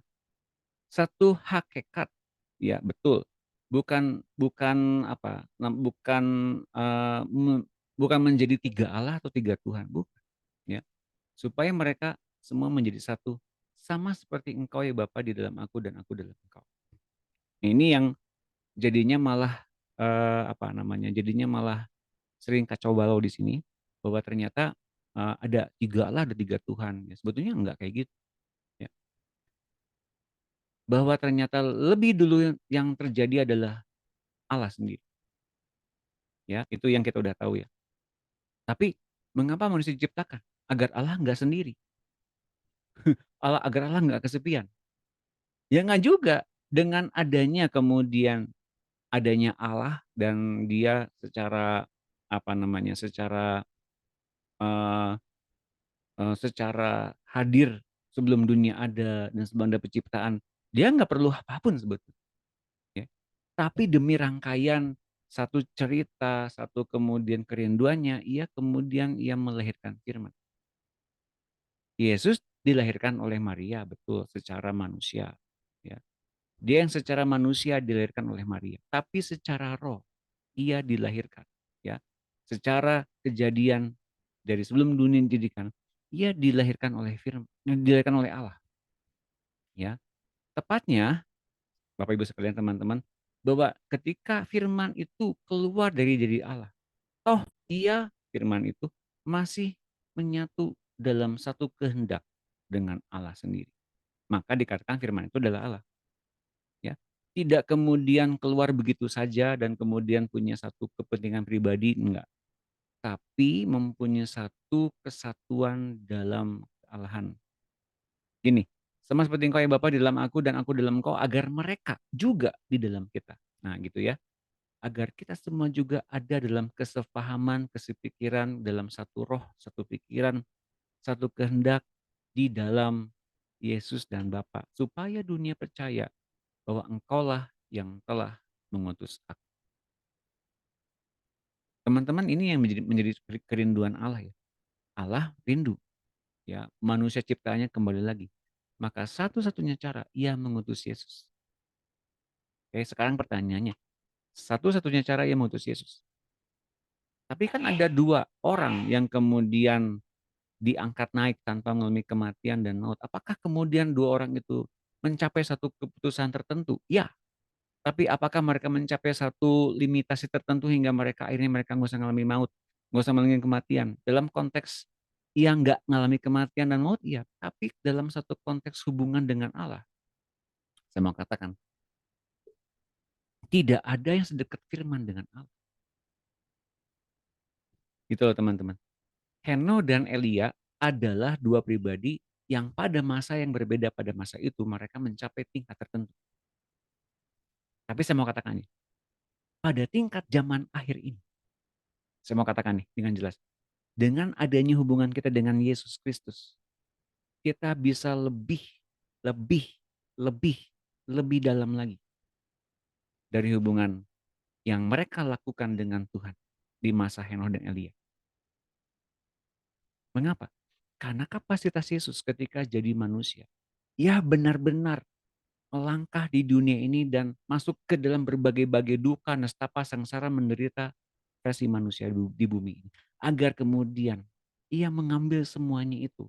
satu hakikat, ya betul, bukan bukan menjadi tiga Allah atau tiga Tuhan, bukan, ya, supaya mereka semua menjadi satu, sama seperti Engkau ya Bapa di dalam aku dan aku dalam Engkau. Ini yang jadinya malah jadinya malah sering kacau balau di sini, bahwa ternyata ada tiga Allah, ada tiga Tuhan. Ya, sebetulnya enggak kayak gitu. Ya. Bahwa ternyata lebih dulu yang terjadi adalah Allah sendiri. Ya, itu yang kita udah tahu ya. Tapi mengapa manusia diciptakan? Agar Allah enggak sendiri. Agar Allah enggak kesepian. Ya enggak juga. Dengan adanya kemudian adanya Allah dan dia secara secara hadir sebelum dunia ada dan sebelum ada penciptaan, dia nggak perlu apapun sebetulnya. Ya. Tapi demi rangkaian satu cerita, satu kemudian kerinduannya, kemudian ia melahirkan Firman. Yesus dilahirkan oleh Maria, betul, secara manusia. Ya. Dia yang secara manusia dilahirkan oleh Maria, tapi secara roh ia dilahirkan. Ya. Secara kejadian dari sebelum dunia dijadikan, ia dilahirkan oleh dilahirkan oleh Allah. Ya. Tepatnya, Bapak Ibu sekalian teman-teman, bahwa ketika firman itu keluar dari diri Allah, toh firman itu masih menyatu dalam satu kehendak dengan Allah sendiri. Maka dikatakan firman itu adalah Allah. Ya. Tidak kemudian keluar begitu saja dan kemudian punya satu kepentingan pribadi, enggak. Tapi mempunyai satu kesatuan dalam kealahan. Gini, sama seperti Engkau ya Bapa di dalam aku dan aku dalam Engkau, agar mereka juga di dalam kita. Nah gitu ya. Agar kita semua juga ada dalam kesepahaman, kesepikiran, dalam satu roh, satu pikiran, satu kehendak di dalam Yesus dan Bapa. Supaya dunia percaya bahwa Engkaulah yang telah mengutus aku. Teman-teman, ini yang menjadi kerinduan Allah ya. Allah rindu ya manusia ciptaannya kembali lagi. Maka satu-satunya cara ia mengutus Yesus. Oke, sekarang pertanyaannya, satu-satunya cara ia mengutus Yesus. Tapi kan ada dua orang yang kemudian diangkat naik tanpa mengalami kematian dan maut. Apakah kemudian dua orang itu mencapai satu keputusan tertentu? Ya. Tapi apakah mereka mencapai satu limitasi tertentu hingga akhirnya mereka nggak usah mengalami maut, nggak usah mengalami kematian? Dalam konteks yang nggak mengalami kematian dan maut, iya. Tapi dalam satu konteks hubungan dengan Allah, saya mau katakan, tidak ada yang sedekat firman dengan Allah. Gitu loh teman-teman. Heno dan Elia adalah dua pribadi yang pada masa yang berbeda pada masa itu mereka mencapai tingkat tertentu. Tapi saya mau katakan, pada tingkat zaman akhir ini. Saya mau katakan nih dengan jelas. Dengan adanya hubungan kita dengan Yesus Kristus, kita bisa lebih, lebih, lebih, lebih dalam lagi dari hubungan yang mereka lakukan dengan Tuhan di masa Henokh dan Elia. Mengapa? Karena kapasitas Yesus ketika jadi manusia, ya benar-benar melangkah di dunia ini dan masuk ke dalam berbagai-bagai duka, nestapa, sengsara, menderita versi manusia di bumi ini. Agar kemudian ia mengambil semuanya itu.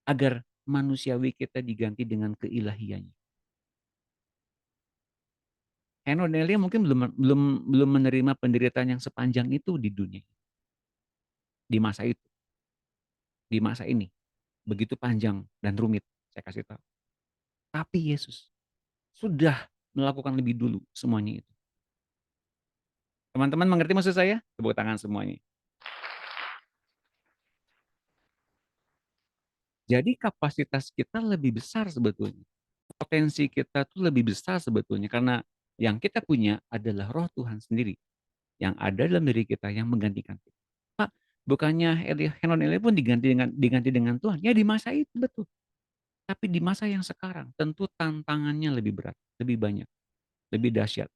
Agar manusiawi kita diganti dengan keilahiannya. Henokh dan Elia mungkin belum menerima penderitaan yang sepanjang itu di dunia. Di masa itu. Di masa ini. Begitu panjang dan rumit, saya kasih tahu. Tapi Yesus sudah melakukan lebih dulu semuanya itu. Teman-teman mengerti maksud saya? Tepuk tangan semuanya. Jadi kapasitas kita lebih besar sebetulnya. Potensi kita tuh lebih besar sebetulnya karena yang kita punya adalah Roh Tuhan sendiri yang ada dalam diri kita yang menggantikan kita. Pak, bukannya Henokh Elia pun diganti dengan Tuhan? Ya di masa itu betul. Tapi di masa yang sekarang tentu tantangannya lebih berat, lebih banyak, lebih dahsyat.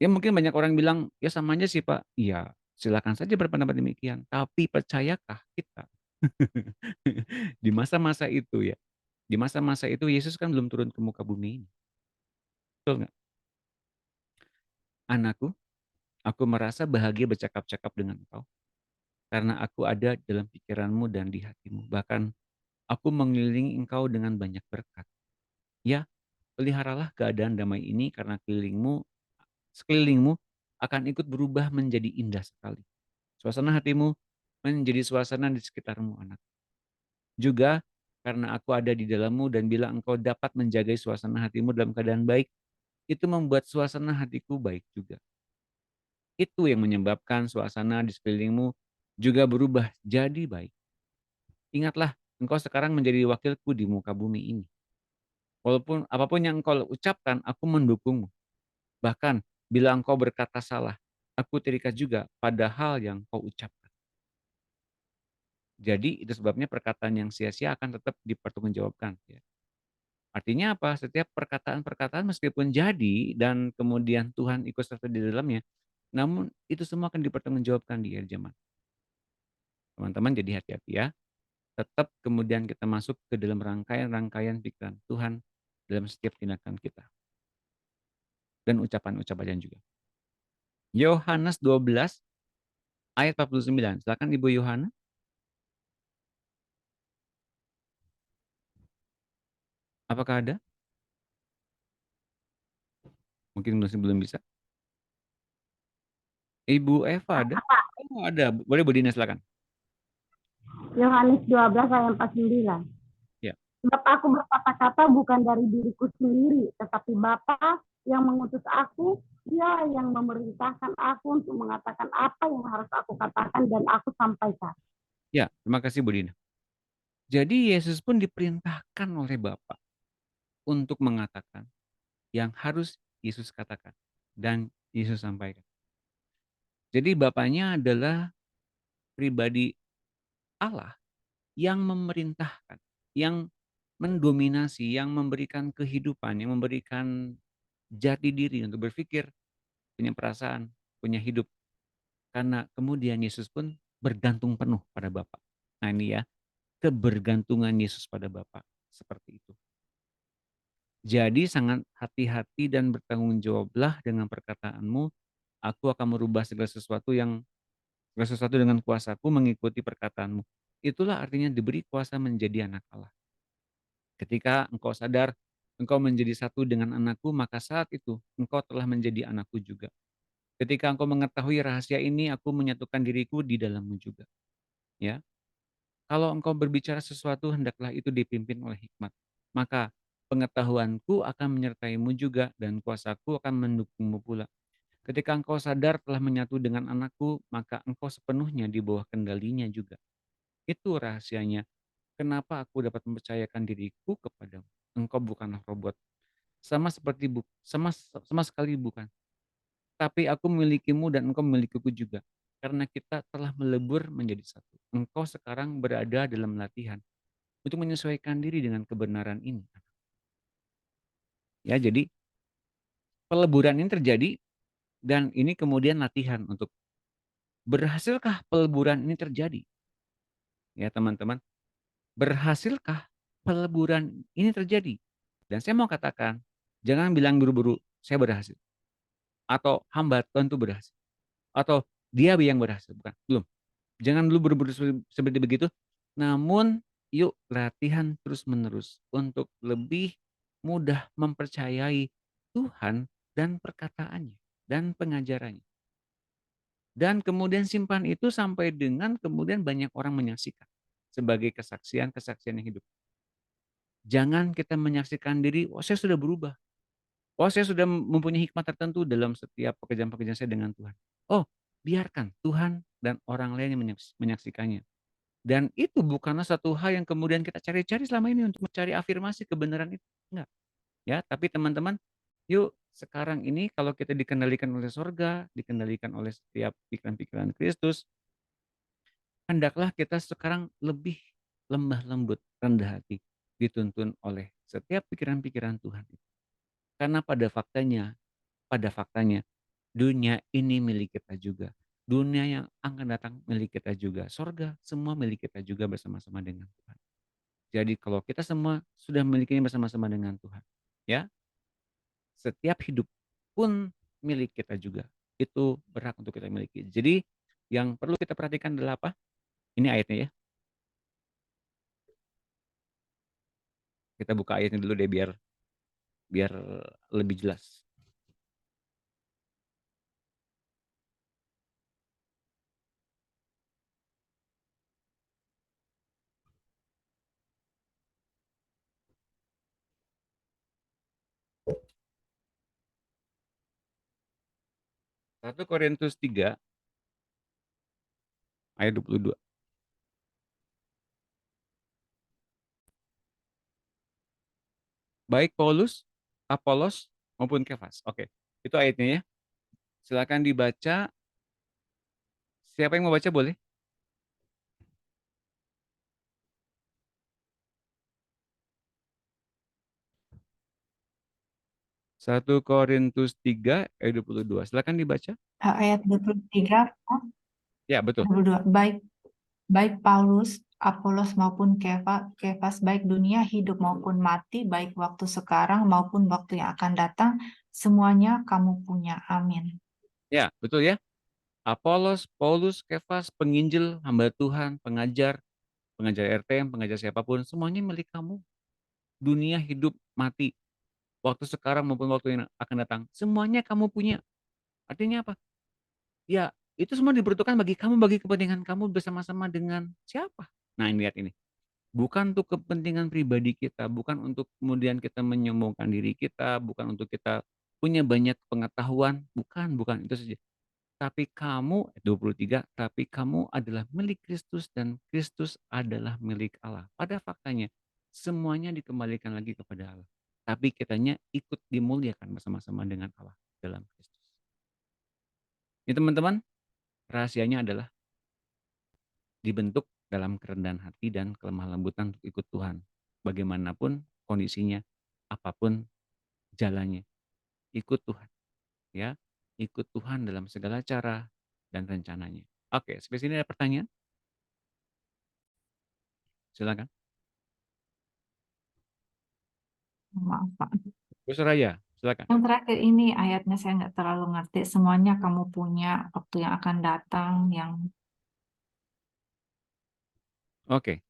Ya mungkin banyak orang bilang, ya sama aja sih Pak. Iya, silakan saja berpendapat demikian. Tapi percayakah kita di masa-masa itu ya, di masa-masa itu Yesus kan belum turun ke muka bumi ini. Betul nggak? Anakku, aku merasa bahagia bercakap-cakap dengan engkau. Karena aku ada dalam pikiranmu dan di hatimu. Bahkan aku mengelilingi engkau dengan banyak berkat. Ya, peliharalah keadaan damai ini karena sekelilingmu akan ikut berubah menjadi indah sekali. Suasana hatimu menjadi suasana di sekitarmu, anak. Juga karena aku ada di dalammu dan bila engkau dapat menjaga suasana hatimu dalam keadaan baik, itu membuat suasana hatiku baik juga. Itu yang menyebabkan suasana di sekelilingmu juga berubah jadi baik. Ingatlah, engkau sekarang menjadi wakilku di muka bumi ini. Walaupun apapun yang engkau ucapkan, aku mendukungmu. Bahkan bila engkau berkata salah, aku terikat juga pada hal yang kau ucapkan. Jadi itu sebabnya perkataan yang sia-sia akan tetap dipertanggungjawabkan. Ya. Artinya apa? Setiap perkataan-perkataan meskipun jadi dan kemudian Tuhan ikut serta di dalamnya, namun itu semua akan dipertanggungjawabkan di akhir zaman. Teman-teman jadi hati-hati ya. Tetap kemudian kita masuk ke dalam rangkaian-rangkaian pikiran Tuhan dalam setiap tindakan kita. Dan ucapan-ucapan juga. Yohanes 12 ayat 49. Silakan Ibu Yohana. Apakah ada? Mungkin belum bisa. Ibu Eva ada? Oh, ada. Boleh Bu Dina silakan. Yohanes 12 ayat 49. Ya. Sebab aku berkata-kata bukan dari diriku sendiri, tetapi Bapa yang mengutus aku, Dia yang memerintahkan aku untuk mengatakan apa yang harus aku katakan dan aku sampaikan. Ya, terima kasih Bu Dina. Jadi Yesus pun diperintahkan oleh Bapa untuk mengatakan yang harus Yesus katakan dan Yesus sampaikan. Jadi Bapaknya adalah pribadi Allah yang memerintahkan, yang mendominasi, yang memberikan kehidupan, yang memberikan jati diri untuk berpikir, punya perasaan, punya hidup. Karena kemudian Yesus pun bergantung penuh pada Bapa. Nah ini ya, kebergantungan Yesus pada Bapa seperti itu. Jadi sangat hati-hati dan bertanggung jawablah dengan perkataanmu. Aku akan merubah segala sesuatu dengan kuasaku mengikuti perkataanmu. Itulah artinya diberi kuasa menjadi anak Allah. Ketika engkau sadar engkau menjadi satu dengan anakku, maka saat itu engkau telah menjadi anakku juga. Ketika engkau mengetahui rahasia ini, aku menyatukan diriku di dalammu juga. Ya, kalau engkau berbicara sesuatu, hendaklah itu dipimpin oleh hikmat. Maka pengetahuanku akan menyertaimu juga dan kuasaku akan mendukungmu pula. Ketika engkau sadar telah menyatu dengan anakku, maka engkau sepenuhnya di bawah kendalinya juga. Itu rahasianya. Kenapa aku dapat mempercayakan diriku kepadamu? Engkau bukanlah robot. Sama sekali bukan. Tapi aku memilikimu dan engkau memilikiku juga. Karena kita telah melebur menjadi satu. Engkau sekarang berada dalam latihan untuk menyesuaikan diri dengan kebenaran ini. Ya, jadi peleburan ini terjadi dan ini kemudian latihan untuk berhasilkah peleburan ini terjadi? Ya, teman-teman, berhasilkah peleburan ini terjadi? Dan saya mau katakan, jangan bilang buru-buru saya berhasil atau hamba Tuhan itu berhasil atau dia yang berhasil, bukan. Belum. Jangan dulu buru-buru seperti begitu. Namun, yuk latihan terus-menerus untuk lebih mudah mempercayai Tuhan dan perkataannya dan pengajarannya. Dan kemudian simpan itu sampai dengan kemudian banyak orang menyaksikan sebagai kesaksian-kesaksian yang hidup. Jangan kita menyaksikan diri, oh saya sudah berubah. Oh saya sudah mempunyai hikmat tertentu dalam setiap pekerjaan-pekerjaan saya dengan Tuhan. Oh biarkan Tuhan dan orang lain yang menyaksikannya. Dan itu bukanlah satu hal yang kemudian kita cari-cari selama ini untuk mencari afirmasi kebenaran itu. Enggak. Ya, tapi teman-teman, yuk sekarang ini kalau kita dikendalikan oleh sorga, dikendalikan oleh setiap pikiran-pikiran Kristus, hendaklah kita sekarang lebih lemah lembut, rendah hati, dituntun oleh setiap pikiran-pikiran Tuhan. Karena pada faktanya, dunia ini milik kita juga. Dunia yang akan datang milik kita juga. Sorga semua milik kita juga bersama-sama dengan Tuhan. Jadi kalau kita semua sudah memilikinya bersama-sama dengan Tuhan, ya, setiap hidup pun milik kita juga. Itu berhak untuk kita miliki. Jadi yang perlu kita perhatikan adalah apa? Ini ayatnya ya. Kita buka ayatnya dulu deh biar lebih jelas. Satu Korintus 3 ayat 22. Baik Paulus, Apolos maupun Kefas. Oke, itu ayatnya ya. Silakan dibaca. Siapa yang mau baca boleh? Satu Korintus 3 ayat 22. Silakan dibaca. Ayat 23, Ya, betul. 22. Baik Paulus, Apolos maupun Kefas, baik dunia hidup maupun mati, baik waktu sekarang maupun waktu yang akan datang, semuanya kamu punya. Amin. Ya, betul ya. Apolos, Paulus, Kefas, penginjil, hamba Tuhan, pengajar RTM, pengajar siapapun, semuanya milik kamu. Dunia, hidup, mati, waktu sekarang maupun waktu yang akan datang, semuanya kamu punya. Artinya apa? Ya, itu semua diperuntukkan bagi kamu, bagi kepentingan kamu bersama-sama dengan siapa? Nah, ini lihat ini. Bukan untuk kepentingan pribadi kita, bukan untuk kemudian kita menyombongkan diri kita, bukan untuk kita punya banyak pengetahuan, bukan itu saja. Tapi kamu, 23, tapi kamu adalah milik Kristus dan Kristus adalah milik Allah. Pada faktanya, semuanya dikembalikan lagi kepada Allah. Tapi kitanya ikut dimuliakan bersama-sama dengan Allah dalam Kristus. Ini teman-teman, rahasianya adalah dibentuk dalam kerendahan hati dan kelemah lembutan untuk ikut Tuhan. Bagaimanapun kondisinya, apapun jalannya, ikut Tuhan. Ya, ikut Tuhan dalam segala cara dan rencananya. Oke, sampai sini ada pertanyaan? Silakan. Maaf, Pak. Bu Soraya, silakan. Yang terakhir ini ayatnya saya nggak terlalu ngerti. Semuanya kamu punya, waktu yang akan datang, yang Oke.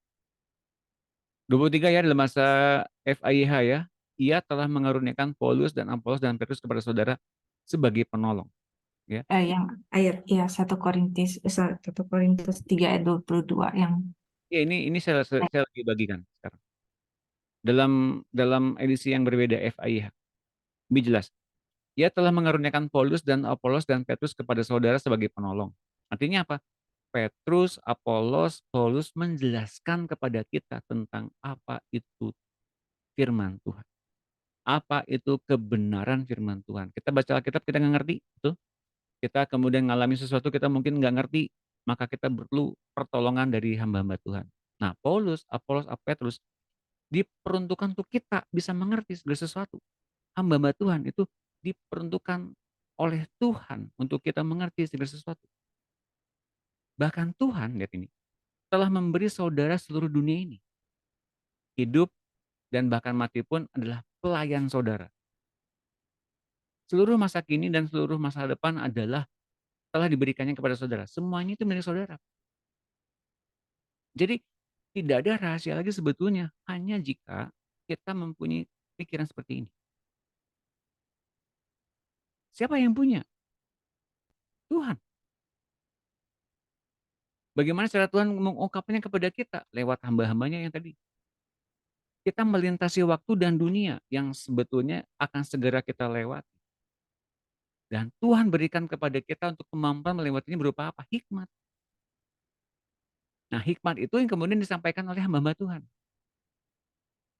23 ya dalam masa FIH ya. Ia telah mengaruniakan Paulus dan Apolos dan Petrus kepada saudara sebagai penolong. Ya. yang ayat ya 1 Korintus 3 ayat 22 yang Ya ini saya lagi bagikan sekarang. Dalam edisi yang berbeda FIH. Lebih jelas. Ia telah mengaruniakan Paulus dan Apolos dan Petrus kepada saudara sebagai penolong. Artinya apa? Petrus, Apolos, Paulus menjelaskan kepada kita tentang apa itu firman Tuhan. Apa itu kebenaran firman Tuhan. Kita baca Alkitab, kita nggak ngerti. Betul? Kita kemudian ngalami sesuatu kita mungkin nggak ngerti, maka kita perlu pertolongan dari hamba-hamba Tuhan. Nah, Paulus, Apolos, Petrus diperuntukkan untuk kita bisa mengerti segala sesuatu. Hamba-hamba Tuhan itu diperuntukkan oleh Tuhan untuk kita mengerti segala sesuatu. Bahkan Tuhan, lihat ini, telah memberi saudara seluruh dunia ini. Hidup dan bahkan mati pun adalah pelayan saudara. Seluruh masa kini dan seluruh masa depan adalah telah diberikannya kepada saudara. Semuanya itu milik saudara. Jadi tidak ada rahasia lagi sebetulnya, hanya jika kita mempunyai pikiran seperti ini. Siapa yang punya? Tuhan. Bagaimana cara Tuhan mengungkapkannya kepada kita? Lewat hamba-hambanya yang tadi. Kita melintasi waktu dan dunia yang sebetulnya akan segera kita lewati. Dan Tuhan berikan kepada kita untuk kemampuan melewatinya berupa apa? Hikmat. Nah, hikmat itu yang kemudian disampaikan oleh hamba-hamba Tuhan.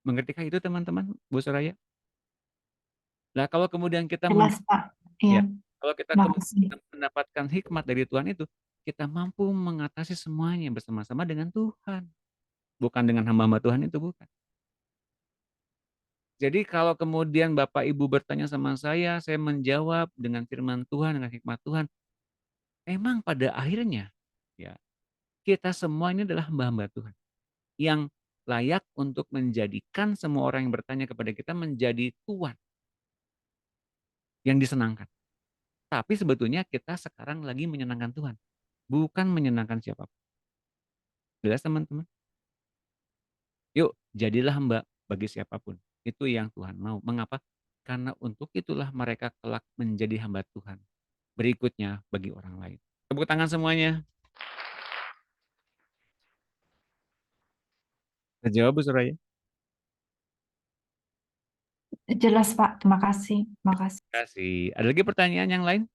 Mengertikah itu teman-teman, Bu Soraya? Nah, kalau kemudian kita Jelas, Pak. Iya, kalau kita makasih. kemudian mendapatkan hikmat dari Tuhan itu, kita mampu mengatasi semuanya bersama-sama dengan Tuhan. Bukan dengan hamba-hamba Tuhan itu, bukan. Jadi kalau kemudian Bapak Ibu bertanya sama saya menjawab dengan firman Tuhan, dengan hikmat Tuhan. Memang pada akhirnya, ya, kita semua ini adalah hamba-hamba Tuhan. Yang layak untuk menjadikan semua orang yang bertanya kepada kita menjadi tuan. Yang disenangkan. Tapi sebetulnya kita sekarang lagi menyenangkan Tuhan. Bukan menyenangkan siapapun. Jelas teman-teman? Yuk, jadilah hamba bagi siapapun. Itu yang Tuhan mau. Mengapa? Karena untuk itulah mereka kelak menjadi hamba Tuhan. Berikutnya bagi orang lain. Tepuk tangan semuanya. Terjawab, Bu Soraya? Jelas, Pak. Terima kasih. Makasih. Terima kasih. Ada lagi pertanyaan yang lain?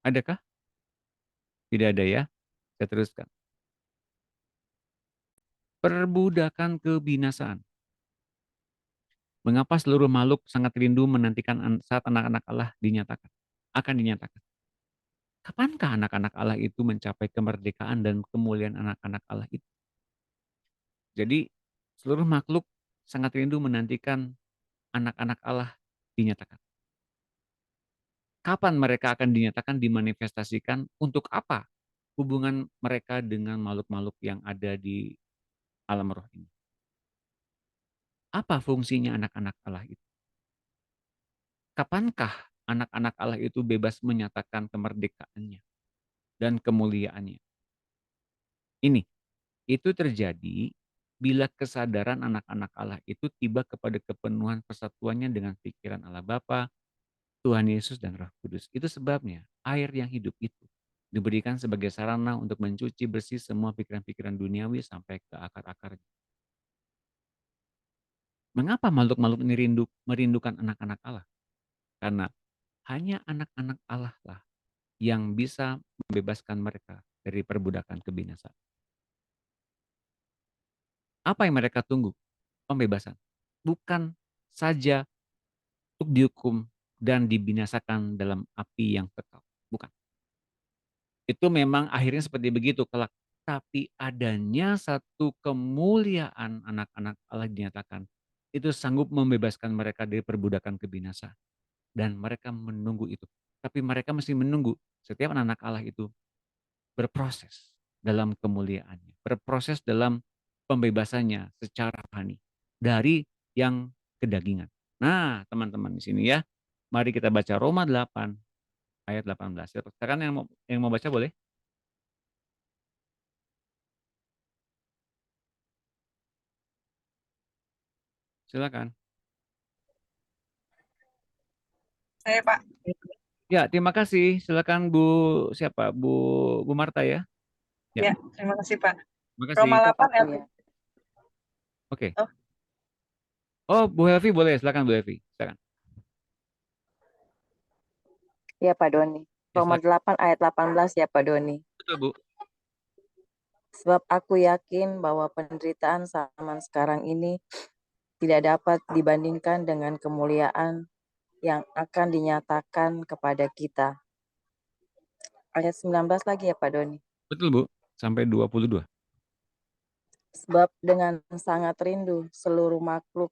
Adakah? Tidak ada ya? Saya teruskan. Perbudakan kebinasaan. Mengapa seluruh makhluk sangat rindu menantikan saat anak-anak Allah akan dinyatakan? Kapankah anak-anak Allah itu mencapai kemerdekaan dan kemuliaan anak-anak Allah itu? Jadi seluruh makhluk sangat rindu menantikan anak-anak Allah dinyatakan. Kapan mereka akan dinyatakan, dimanifestasikan, untuk apa hubungan mereka dengan makhluk-makhluk yang ada di alam roh ini? Apa fungsinya anak-anak Allah itu? Kapankah anak-anak Allah itu bebas menyatakan kemerdekaannya dan kemuliaannya? Ini, itu terjadi bila kesadaran anak-anak Allah itu tiba kepada kepenuhan persatuannya dengan pikiran Allah Bapa, Tuhan Yesus, dan Roh Kudus. Itu sebabnya air yang hidup itu diberikan sebagai sarana untuk mencuci bersih semua pikiran-pikiran duniawi sampai ke akar-akarnya. Mengapa makhluk-makhluk ini merindukan anak-anak Allah? Karena hanya anak-anak Allah lah yang bisa membebaskan mereka dari perbudakan kebinasaan. Apa yang mereka tunggu? Pembebasan. Bukan saja untuk dihukum dan dibinasakan dalam api yang kekal. Bukan. Itu memang akhirnya seperti begitu kelak. Tapi adanya satu kemuliaan anak-anak Allah dinyatakan. Itu sanggup membebaskan mereka dari perbudakan kebinasaan. Dan mereka menunggu itu. Tapi mereka mesti menunggu setiap anak-anak Allah itu berproses dalam kemuliaannya. Berproses dalam pembebasannya secara rohani. Dari yang kedagingan. Nah, teman-teman di sini ya. Mari kita baca Roma 8 ayat 18. Sekarang yang mau baca boleh? Silakan. Saya, Pak. Ya, terima kasih. Silakan Bu siapa? Bu Marta ya. Ya, terima kasih, Pak. Terima Roma kasih. 8 ayat. Oke. Oh. Oh, Bu Helvi boleh. Silakan Bu Helvi. Silakan. Ya, Pak Doni. Roma 8 ayat 18 ya, Pak Doni. Betul, Bu. Sebab aku yakin bahwa penderitaan zaman sekarang ini tidak dapat dibandingkan dengan kemuliaan yang akan dinyatakan kepada kita. Ayat 19 lagi ya Pak Doni. Betul Bu, sampai 22. Sebab dengan sangat rindu seluruh makhluk.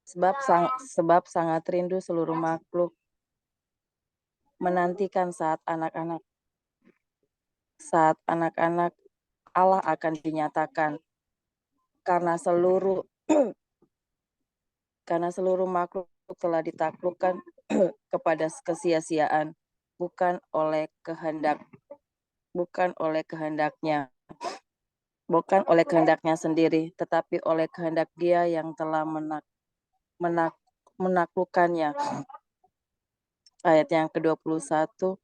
Sebab sangat rindu seluruh makhluk menantikan saat anak-anak Allah akan dinyatakan, karena seluruh makhluk telah ditaklukkan kepada kesia-siaan, bukan oleh kehendaknya sendiri, tetapi oleh kehendak Dia yang telah menaklukkannya. Ayat yang ke-21,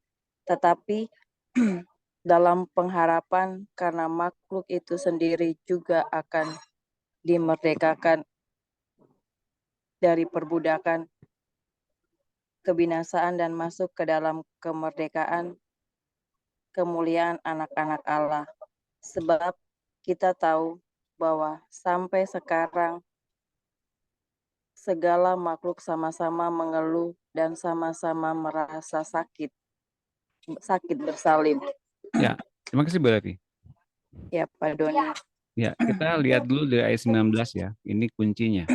tetapi dalam pengharapan karena makhluk itu sendiri juga akan dimerdekakan dari perbudakan kebinasaan dan masuk ke dalam kemerdekaan kemuliaan anak-anak Allah. Sebab kita tahu bahwa sampai sekarang segala makhluk sama-sama mengeluh dan sama-sama merasa sakit bersalin. Ya, terima kasih Bu Leti. Ya Pak Doni. Ya, kita lihat dulu dari ayat 19 ya. Ini kuncinya.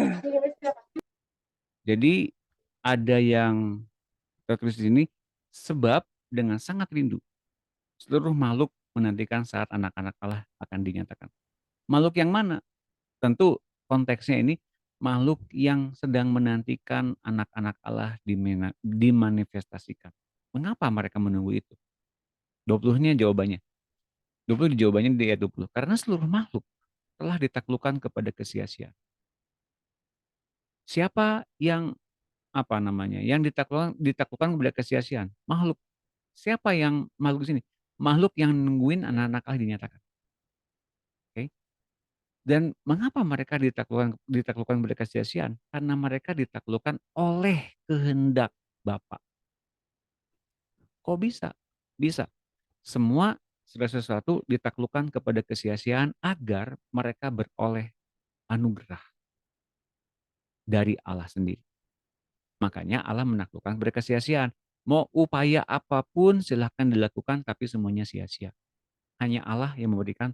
Jadi ada yang tertulis di sini, sebab dengan sangat rindu seluruh makhluk menantikan saat anak-anak Allah akan dinyatakan. Makhluk yang mana? Tentu konteksnya ini makhluk yang sedang menantikan anak-anak Allah dimanifestasikan. Mengapa mereka menunggu itu? 20-nya jawabannya. 20 jawabannya di ayat 20. Karena seluruh makhluk telah ditaklukkan kepada kesia-siaan. Siapa yang Yang ditaklukkan kepada kesia-siaan? Makhluk. Siapa yang makhluk di sini? Makhluk yang nungguin anak-anak Allah dinyatakan. Oke. Dan mengapa mereka ditaklukkan kepada kesia-siaan? Karena mereka ditaklukkan oleh kehendak Bapa. Kok bisa? Bisa. Semua segala sesuatu ditaklukkan kepada kesia-siaan agar mereka beroleh anugerah dari Allah sendiri. Makanya Allah menaklukkan kepada kesia-siaan. Mau upaya apapun silahkan dilakukan, tapi semuanya sia-sia. Hanya Allah yang memberikan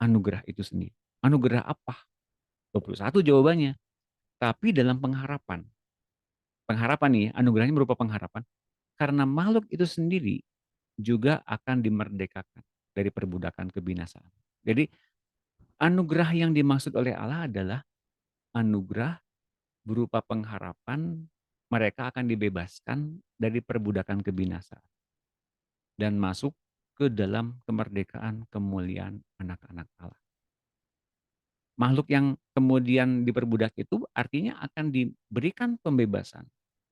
anugerah itu sendiri. Anugerah apa? 21 jawabannya. Tapi dalam pengharapan. Pengharapan nih, anugerahnya berupa pengharapan. Karena makhluk itu sendiri juga akan dimerdekakan dari perbudakan kebinasaan. Jadi anugerah yang dimaksud oleh Allah adalah anugerah berupa pengharapan mereka akan dibebaskan dari perbudakan kebinasaan dan masuk ke dalam kemerdekaan kemuliaan anak-anak Allah. Makhluk yang kemudian diperbudak itu artinya akan diberikan pembebasan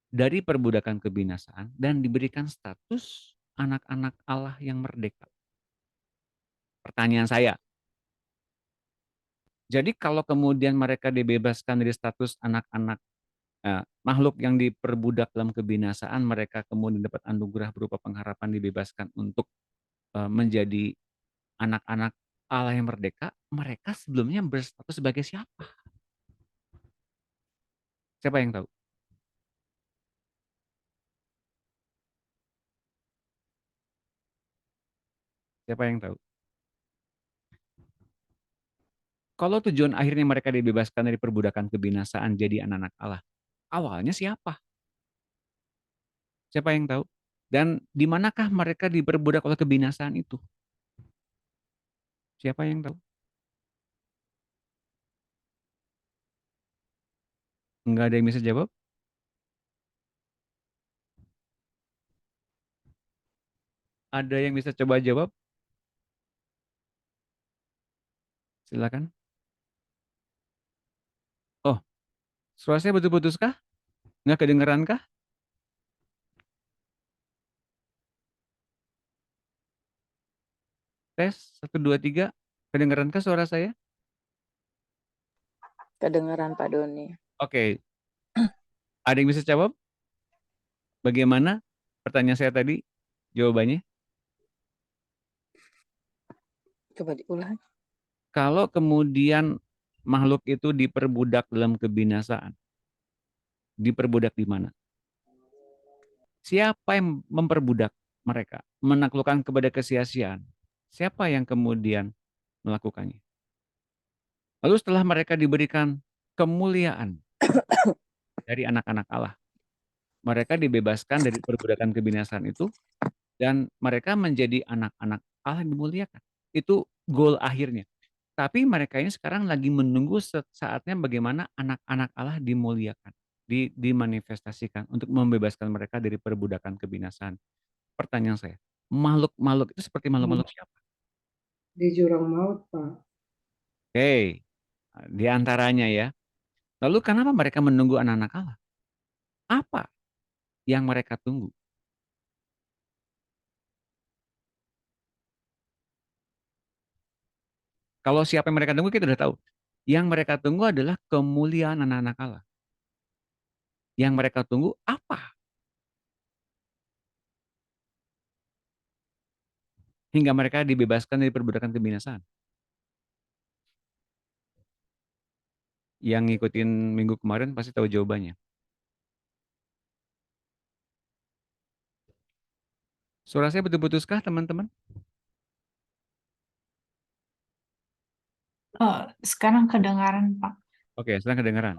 dari perbudakan kebinasaan dan diberikan status anak-anak Allah yang merdeka. Pertanyaan saya, jadi kalau kemudian mereka dibebaskan dari status anak-anak makhluk yang diperbudak dalam kebinasaan, mereka kemudian dapat anugerah berupa pengharapan dibebaskan untuk menjadi anak-anak Allah yang merdeka, mereka sebelumnya berstatus sebagai siapa? Siapa yang tahu? Siapa yang tahu? Kalau tujuan akhirnya mereka dibebaskan dari perbudakan kebinasaan jadi anak-anak Allah, awalnya siapa? Siapa yang tahu? Dan di manakah mereka diperbudak oleh kebinasaan itu? Siapa yang tahu? Enggak ada yang bisa jawab? Ada yang bisa coba jawab? Silakan. Oh, suara saya putus-putus kah? Nggak kedengeran kah? Tes, 1, 2, 3. Kedengeran kah suara saya? Kedengaran Pak Doni. Oke. Ada yang bisa jawab? Bagaimana pertanyaan saya tadi? Jawabannya? Coba diulang. Kalau kemudian makhluk itu diperbudak dalam kebinasaan. Diperbudak di mana? Siapa yang memperbudak mereka? Menaklukkan kepada kesia-siaan. Siapa yang kemudian melakukannya? Lalu setelah mereka diberikan kemuliaan dari anak-anak Allah, mereka dibebaskan dari perbudakan kebinasaan itu, dan mereka menjadi anak-anak Allah yang dimuliakan. Itu goal akhirnya. Tapi mereka ini sekarang lagi menunggu saatnya bagaimana anak-anak Allah dimuliakan, dimanifestasikan untuk membebaskan mereka dari perbudakan kebinasaan. Pertanyaan saya, makhluk-makhluk itu seperti makhluk-makhluk siapa? Di jurang maut, Pak. Oke, di antaranya ya. Lalu kenapa mereka menunggu anak-anak Allah? Apa yang mereka tunggu? Kalau siapa yang mereka tunggu kita udah tahu. Yang mereka tunggu adalah kemuliaan anak-anak Allah. Yang mereka tunggu apa? Hingga mereka dibebaskan dari perbudakan kebinasaan. Yang ngikutin minggu kemarin pasti tahu jawabannya. Suara saya betul-betuskah teman-teman? Oh, sekarang kedengaran, Pak. Oke, sekarang kedengaran.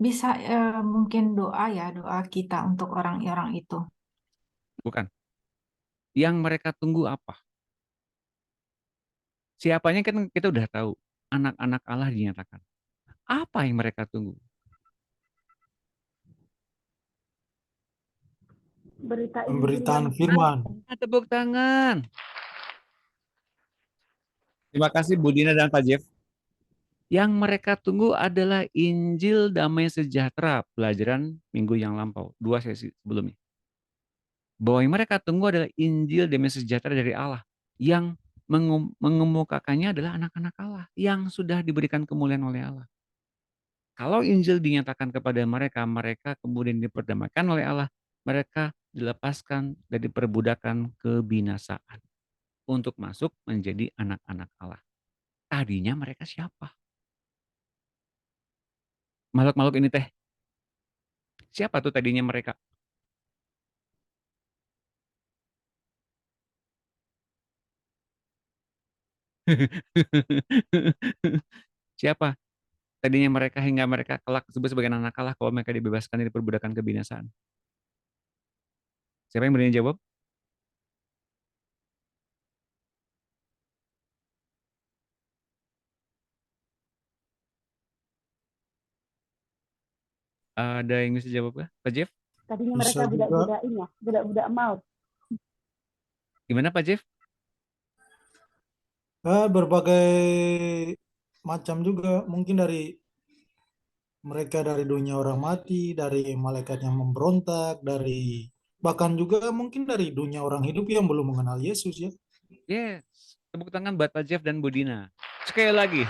Bisa mungkin doa ya, doa kita untuk orang-orang itu. Bukan. Yang mereka tunggu apa? Siapanya kan kita udah tahu. Anak-anak Allah dinyatakan. Apa yang mereka tunggu? Berita Injil Pemberitaan yang firman. Tepuk tangan. Terima kasih Bu Dina dan Pak Jeff. Yang mereka tunggu adalah Injil damai sejahtera, pelajaran minggu yang lampau, 2 sesi sebelumnya. Bahwa yang mereka tunggu adalah Injil damai sejahtera dari Allah. Yang mengemukakannya adalah anak-anak Allah yang sudah diberikan kemuliaan oleh Allah. Kalau Injil dinyatakan kepada mereka, mereka kemudian diperdamaikan oleh Allah, mereka dilepaskan dari perbudakan kebinasaan untuk masuk menjadi anak-anak Allah. Tadinya mereka siapa? Makhluk-makhluk ini teh. Siapa tuh tadinya mereka? Siapa? Tadinya mereka hingga mereka kelak disebut sebagai anak Allah kalau mereka dibebaskan dari perbudakan kebinasaan. Siapa yang berani jawab? Ada yang bisa jawab kah? Pak Jeff? tadinya Bisa mereka juga. budak-budak ini ya, budak-budak maut. Gimana Pak Jeff? Berbagai macam juga, mungkin dari mereka dari dunia orang mati, dari malaikat yang memberontak, dari bahkan juga mungkin dari dunia orang hidup yang belum mengenal Yesus ya. Yes. Tepuk tangan buat Pak Jeff dan Bu Dina. Sekali lagi.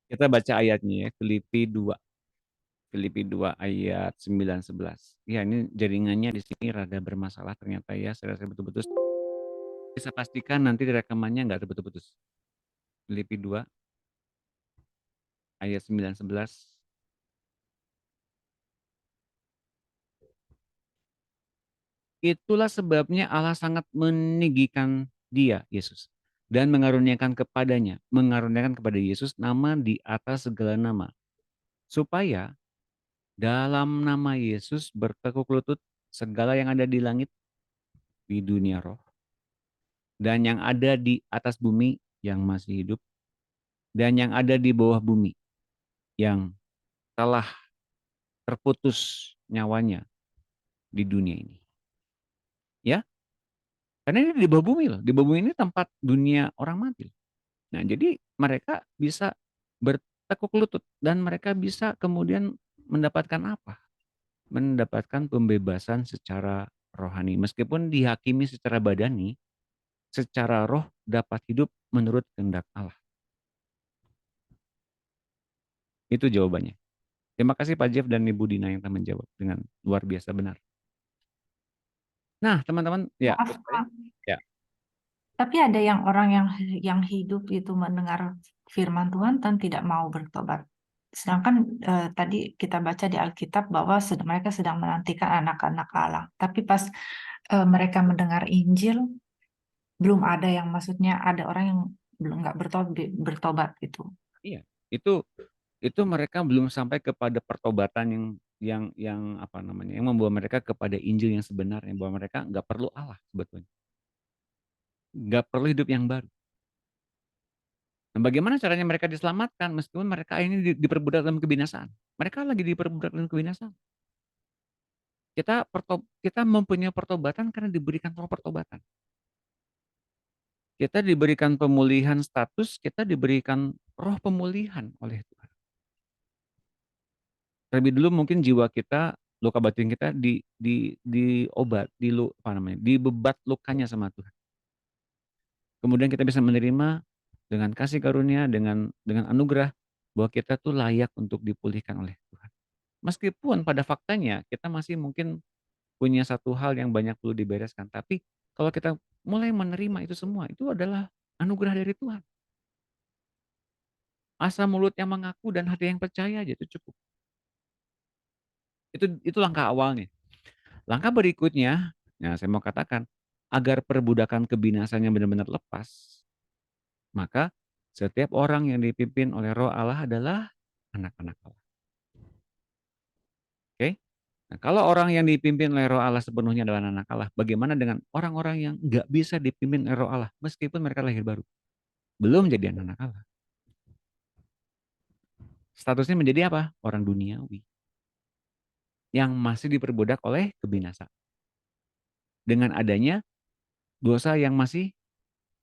Kita baca ayatnya ya, Filipi 2. Filipi 2 ayat 9-11. Ya, ini jaringannya di sini rada bermasalah ternyata ya. Saya rasa betul-betul bisa pastikan nanti rekamannya nggak terputus-putus. Filipi 2 ayat 9-11. Itulah sebabnya Allah sangat meninggikan dia, Yesus, dan mengaruniakan kepada Yesus nama di atas segala nama, supaya dalam nama Yesus bertekuk lutut segala yang ada di langit, di dunia roh, dan yang ada di atas bumi yang masih hidup, dan yang ada di bawah bumi yang telah terputus nyawanya di dunia ini. Ya, karena ini di bawah bumi loh. Di bawah bumi ini tempat dunia orang mati. Nah, jadi mereka bisa bertekuk lutut dan mereka bisa kemudian mendapatkan apa? Mendapatkan pembebasan secara rohani. Meskipun dihakimi secara badani, secara roh dapat hidup menurut kehendak Allah. Itu jawabannya. Terima kasih Pak Jeff dan Ibu Dina yang telah menjawab dengan luar biasa benar. Nah, teman-teman, ya, Maaf, Pak. ya. Tapi ada yang orang yang hidup itu mendengar firman Tuhan dan tidak mau bertobat. Sedangkan tadi kita baca di Alkitab bahwa mereka sedang menantikan anak-anak Allah. Tapi pas mereka mendengar Injil, belum ada yang maksudnya ada orang yang belum nggak bertobat gitu. Iya, itu mereka belum sampai kepada pertobatan yang apa namanya, yang membawa mereka kepada Injil yang sebenarnya, bahwa mereka nggak perlu Allah sebetulnya, nggak perlu hidup yang baru. Nah, bagaimana caranya mereka diselamatkan meskipun mereka ini diperbudak dalam kebinasaan? Mereka lagi diperbudak dalam kebinasaan. Kita mempunyai pertobatan karena diberikan roh pertobatan. Kita diberikan pemulihan status, kita diberikan roh pemulihan oleh Tuhan. Terlebih dulu mungkin jiwa kita, luka batin kita diobat, dibebat lukanya sama Tuhan. Kemudian kita bisa menerima dengan kasih karunia, dengan anugerah bahwa kita tuh layak untuk dipulihkan oleh Tuhan. Meskipun pada faktanya kita masih mungkin punya satu hal yang banyak perlu dibereskan, tapi kalau kita mulai menerima itu semua, itu adalah anugerah dari Tuhan. Asal mulut yang mengaku dan hati yang percaya aja itu cukup. Itu langkah awalnya. Langkah berikutnya, nah saya mau katakan, agar perbudakan kebinasannya benar-benar lepas, maka setiap orang yang dipimpin oleh Roh Allah adalah anak-anak Allah. Oke? Nah, kalau orang yang dipimpin oleh Roh Allah sepenuhnya adalah anak Allah, bagaimana dengan orang-orang yang nggak bisa dipimpin oleh Roh Allah meskipun mereka lahir baru, belum jadi anak Allah? Statusnya menjadi apa? Orang duniawi yang masih diperbudak oleh kebinasaan. Dengan adanya dosa yang masih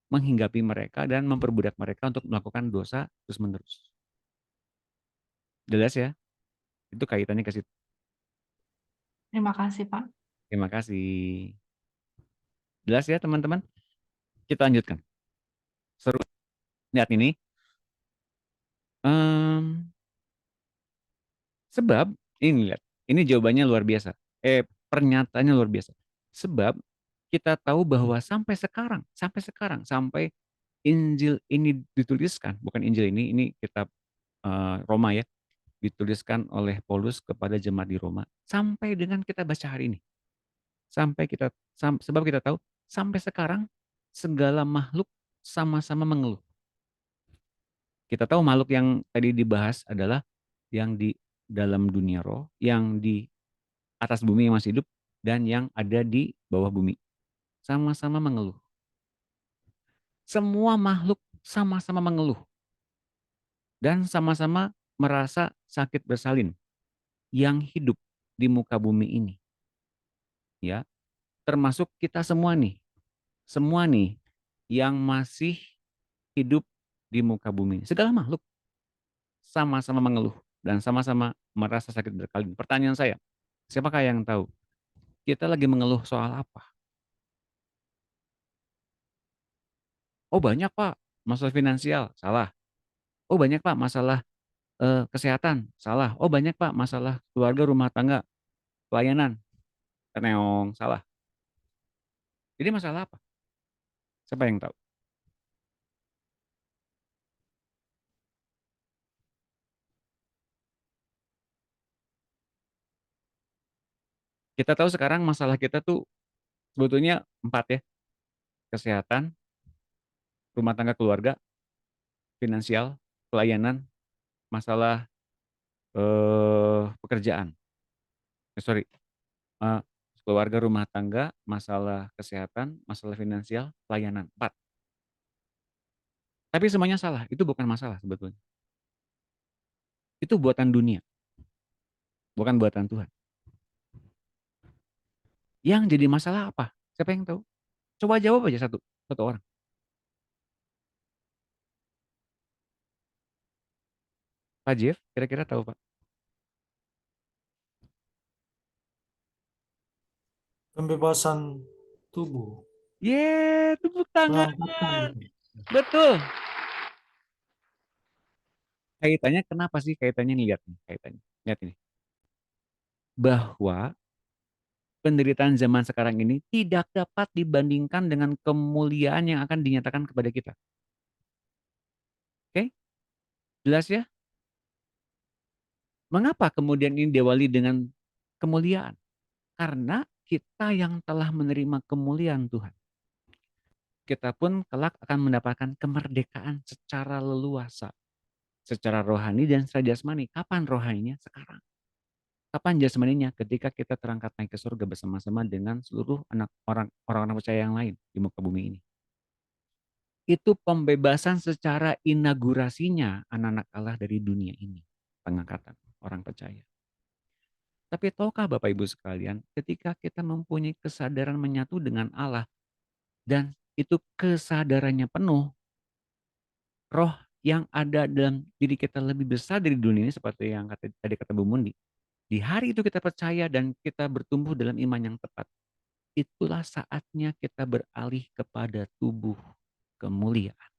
menghinggapi mereka dan memperbudak mereka untuk melakukan dosa terus-menerus. Jelas ya? Itu kaitannya ke situ. Terima kasih, Pak. Terima kasih. Jelas ya, teman-teman? Kita lanjutkan. Seru. Lihat ini. Sebab, ini lihat. Ini jawabannya luar biasa. Pernyataannya luar biasa. Sebab kita tahu bahwa sampai sampai Injil ini dituliskan, bukan Injil ini kitab Roma ya, dituliskan oleh Paulus kepada jemaat di Roma, sampai dengan kita baca hari ini. Sebab kita tahu sampai sekarang segala makhluk sama-sama mengeluh. Kita tahu makhluk yang tadi dibahas adalah yang di dalam dunia roh, yang di atas bumi yang masih hidup, dan yang ada di bawah bumi. Sama-sama mengeluh. Semua makhluk sama-sama mengeluh. Dan sama-sama merasa sakit bersalin yang hidup di muka bumi ini. Ya, termasuk kita semua nih. Semua nih yang masih hidup di muka bumi. Segala makhluk sama-sama mengeluh dan sama-sama merasa sakit bersalin. Pertanyaan saya, siapakah yang tahu? Kita lagi mengeluh soal apa? Oh banyak Pak, masalah finansial, salah. Oh banyak Pak, masalah kesehatan, salah. Oh banyak Pak, masalah keluarga, rumah tangga, pelayanan, teneong, salah. Jadi masalah apa? Siapa yang tahu? Kita tahu sekarang masalah kita tuh sebetulnya 4 ya. Kesehatan, rumah tangga keluarga, finansial, pelayanan, masalah pekerjaan. Sorry, keluarga, rumah tangga, masalah kesehatan, masalah finansial, pelayanan. 4. Tapi semuanya salah. Itu bukan masalah sebetulnya. Itu buatan dunia. Bukan buatan Tuhan. Yang jadi masalah apa? Siapa yang tahu? Coba jawab aja satu orang. Pak Jeff, kira-kira tahu Pak? Pembebasan tubuh. Tepuk tangan. Pengangkatan. Betul. Kaitannya kenapa sih? Kaitannya nih, lihat nih kaitannya. Lihat ini. Bahwa penderitaan zaman sekarang ini tidak dapat dibandingkan dengan kemuliaan yang akan dinyatakan kepada kita. Oke? Jelas ya? Mengapa kemudian ini diawali dengan kemuliaan? Karena kita yang telah menerima kemuliaan Tuhan, kita pun kelak akan mendapatkan kemerdekaan secara leluasa, secara rohani dan secara jasmani. Kapan rohaninya? Sekarang. Kapan jasmaninya? Ketika kita terangkat naik ke surga bersama-sama dengan seluruh orang-orang percaya yang lain di muka bumi ini. Itu pembebasan secara inaugurasinya anak-anak Allah dari dunia ini. Pengangkatan orang percaya. Tapi tahukah Bapak Ibu sekalian, ketika kita mempunyai kesadaran menyatu dengan Allah, dan itu kesadarannya penuh, roh yang ada dalam diri kita lebih besar dari dunia ini, seperti yang tadi kata Bu Mundi. Di hari itu kita percaya dan kita bertumbuh dalam iman yang tepat. Itulah saatnya kita beralih kepada tubuh kemuliaan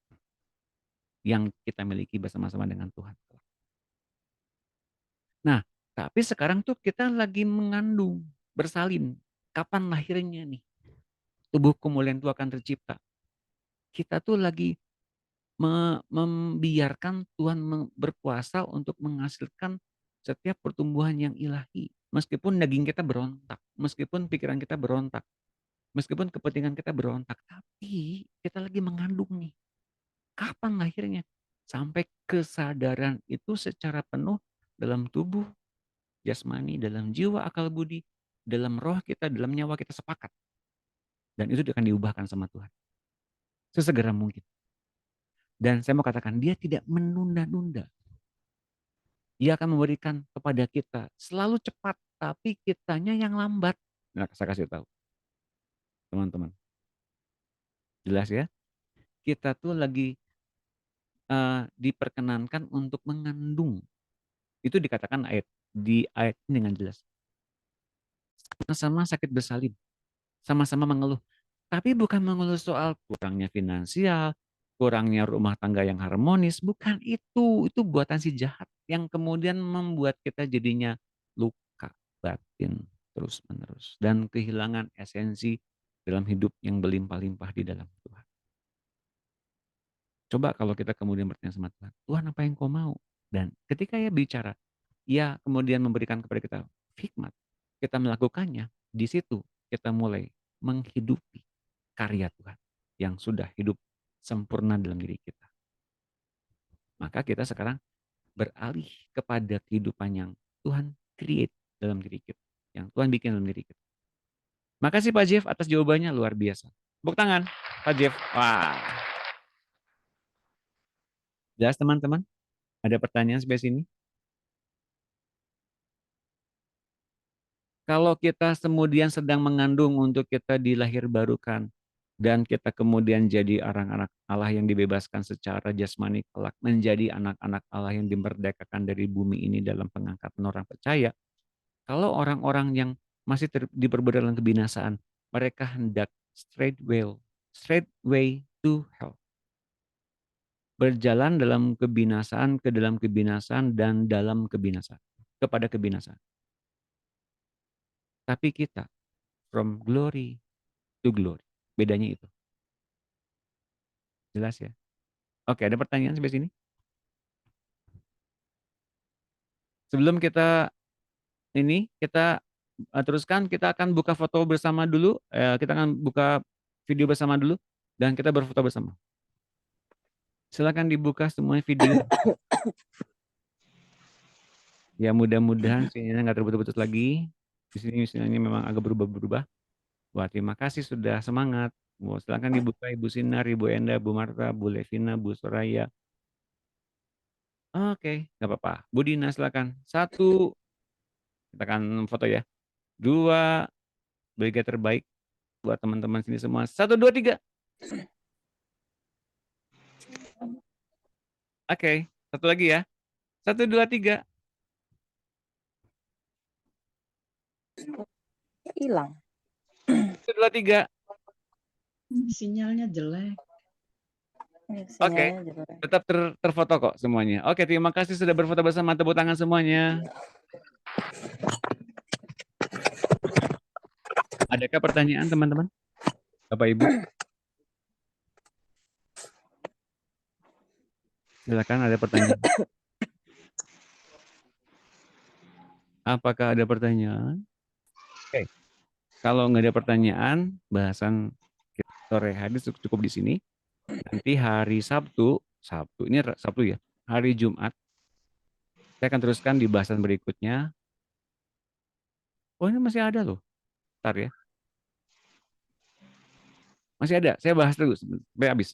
yang kita miliki bersama-sama dengan Tuhan. Nah, tapi sekarang tuh kita lagi mengandung, bersalin. Kapan lahirnya nih? Tubuh kemuliaan itu akan tercipta. Kita tuh lagi membiarkan Tuhan berkuasa untuk menghasilkan setiap pertumbuhan yang ilahi. Meskipun daging kita berontak, meskipun pikiran kita berontak, meskipun kepentingan kita berontak, tapi kita lagi mengandung nih. Kapan lahirnya? Sampai kesadaran itu secara penuh dalam tubuh, jasmani, dalam jiwa, akal budi, dalam roh kita, dalam nyawa kita sepakat. Dan itu akan diubahkan sama Tuhan. Sesegera mungkin. Dan saya mau katakan, dia tidak menunda-nunda. Dia akan memberikan kepada kita selalu cepat, tapi kitanya yang lambat. Nah, saya kasih tahu. Teman-teman. Jelas ya? Kita tuh lagi diperkenankan untuk mengandung. Itu dikatakan di ayat ini dengan jelas. Sama-sama sakit bersalin. Sama-sama mengeluh. Tapi bukan mengeluh soal kurangnya finansial, kurangnya rumah tangga yang harmonis. Bukan itu. Itu buatan si jahat yang kemudian membuat kita jadinya luka batin terus-menerus. Dan kehilangan esensi dalam hidup yang berlimpah-limpah di dalam Tuhan. Coba kalau kita kemudian bertanya sama Tuhan, Tuhan apa yang kau mau? Dan ketika ia bicara, ia kemudian memberikan kepada kita hikmat. Kita melakukannya, di situ kita mulai menghidupi karya Tuhan yang sudah hidup sempurna dalam diri kita. Maka kita sekarang beralih kepada kehidupan yang Tuhan create dalam diri kita. Yang Tuhan bikin dalam diri kita. Makasih Pak Jeff atas jawabannya, luar biasa. Tepuk tangan Pak Jeff. Wah. Jelas teman-teman? Ada pertanyaan sampai sini? Kalau kita kemudian sedang mengandung untuk kita dilahir barukan, dan kita kemudian jadi anak-anak Allah yang dibebaskan secara jasmani kelak, menjadi anak-anak Allah yang dimerdekakan dari bumi ini dalam pengangkatan orang percaya, kalau orang-orang yang masih diperbudak dalam kebinasaan, mereka hendak straight way to hell. Berjalan dalam kebinasaan, ke dalam kebinasaan, dan dalam kebinasaan. Kepada kebinasaan. Tapi kita, from glory to glory. Bedanya itu. Jelas ya? Oke, ada pertanyaan sampai sini? Sebelum kita teruskan, kita akan buka foto bersama dulu. Kita akan buka video bersama dulu. Dan kita berfoto bersama. Silakan dibuka semua video. Ya mudah-mudahan sinyalnya nggak terputus-putus lagi. Di sini sinyalnya memang agak berubah-berubah. Wah, terima kasih sudah semangat. Wah, silakan dibuka Ibu Sinar, Ibu Enda, Bu Marta, Bu Levina, Bu Soraya. Oke, nggak apa-apa. Bu Dina silakan. 1, kita akan foto ya. 2, berikan terbaik buat teman-teman sini semua. 1, 2, 3. Oke, satu lagi ya. 1, 2, 3. Hilang. 1, 2, 3. Sinyalnya jelek. Oke, tetap terfoto kok semuanya. Oke, terima kasih sudah berfoto bersama. Tepuk tangan semuanya. Adakah pertanyaan teman-teman? Bapak Ibu? Silakan, ada pertanyaan. Apakah ada pertanyaan? Oke. Kalau nggak ada pertanyaan, bahasan kita sore hari cukup di sini. Nanti hari Sabtu ini Sabtu ya, hari Jumat, saya akan teruskan di bahasan berikutnya. Oh, ini masih ada loh. Bentar ya. Masih ada, saya bahas dulu sampai habis.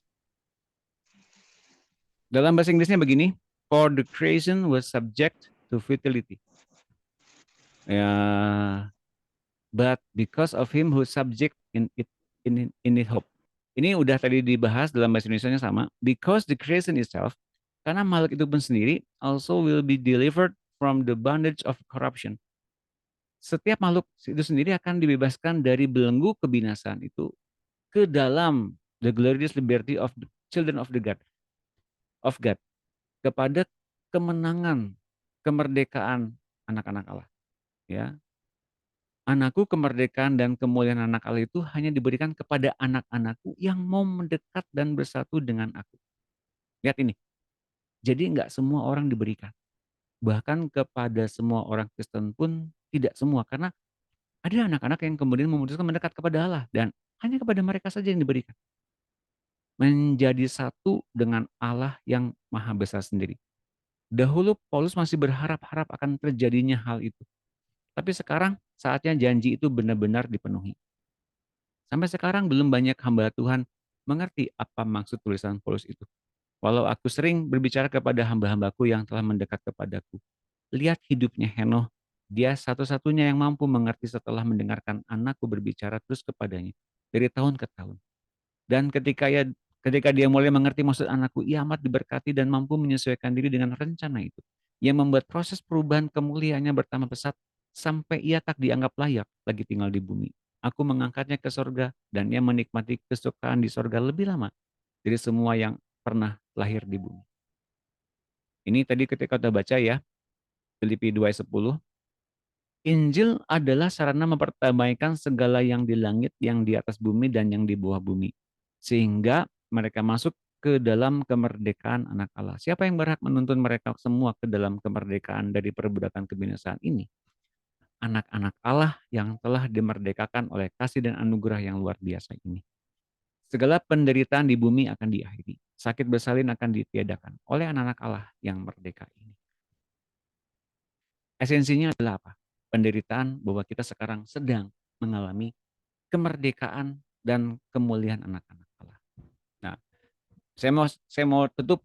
Dalam bahasa Inggrisnya begini, for the creation was subject to futility. Ya, but because of him who subject in it hope. Ini udah tadi dibahas dalam bahasa Indonesia sama. Because the creation itself, karena makhluk itu pun sendiri, also will be delivered from the bondage of corruption. Setiap makhluk itu sendiri akan dibebaskan dari belenggu kebinasaan itu ke dalam the glorious liberty of the children of God, kepada kemenangan, kemerdekaan anak-anak Allah. Ya, anakku, kemerdekaan dan kemuliaan anak Allah itu hanya diberikan kepada anak-anakku yang mau mendekat dan bersatu dengan aku. Lihat ini. Jadi nggak semua orang diberikan. Bahkan kepada semua orang Kristen pun tidak semua. Karena ada anak-anak yang kemudian memutuskan mendekat kepada Allah. Dan hanya kepada mereka saja yang diberikan. Menjadi satu dengan Allah yang maha besar sendiri. Dahulu Paulus masih berharap-harap akan terjadinya hal itu. Tapi sekarang saatnya janji itu benar-benar dipenuhi. Sampai sekarang belum banyak hamba Tuhan mengerti apa maksud tulisan Paulus itu. Walau aku sering berbicara kepada hamba-hambaku yang telah mendekat kepadaku. Lihat hidupnya Henoh. Dia satu-satunya yang mampu mengerti setelah mendengarkan anakku berbicara terus kepadanya dari tahun ke tahun. Dan ketika dia mulai mengerti maksud anakku, ia amat diberkati dan mampu menyesuaikan diri dengan rencana itu. Yang membuat proses perubahan kemuliaannya bertambah pesat sampai ia tak dianggap layak lagi tinggal di bumi. Aku mengangkatnya ke sorga dan ia menikmati kesukaan di sorga lebih lama dari semua yang pernah lahir di bumi. Ini tadi ketika kita baca ya, Filipi 2:10. Injil adalah sarana mempertabaikan segala yang di langit, yang di atas bumi, dan yang di bawah bumi. Sehingga mereka masuk ke dalam kemerdekaan anak Allah. Siapa yang berhak menuntun mereka semua ke dalam kemerdekaan dari perbudakan kebinasaan ini? Anak-anak Allah yang telah dimerdekakan oleh kasih dan anugerah yang luar biasa ini. Segala penderitaan di bumi akan diakhiri. Sakit bersalin akan ditiadakan oleh anak-anak Allah yang merdeka ini. Esensinya adalah apa? Penderitaan bahwa kita sekarang sedang mengalami kemerdekaan dan kemuliaan anak-anak Allah. Nah, saya mau tutup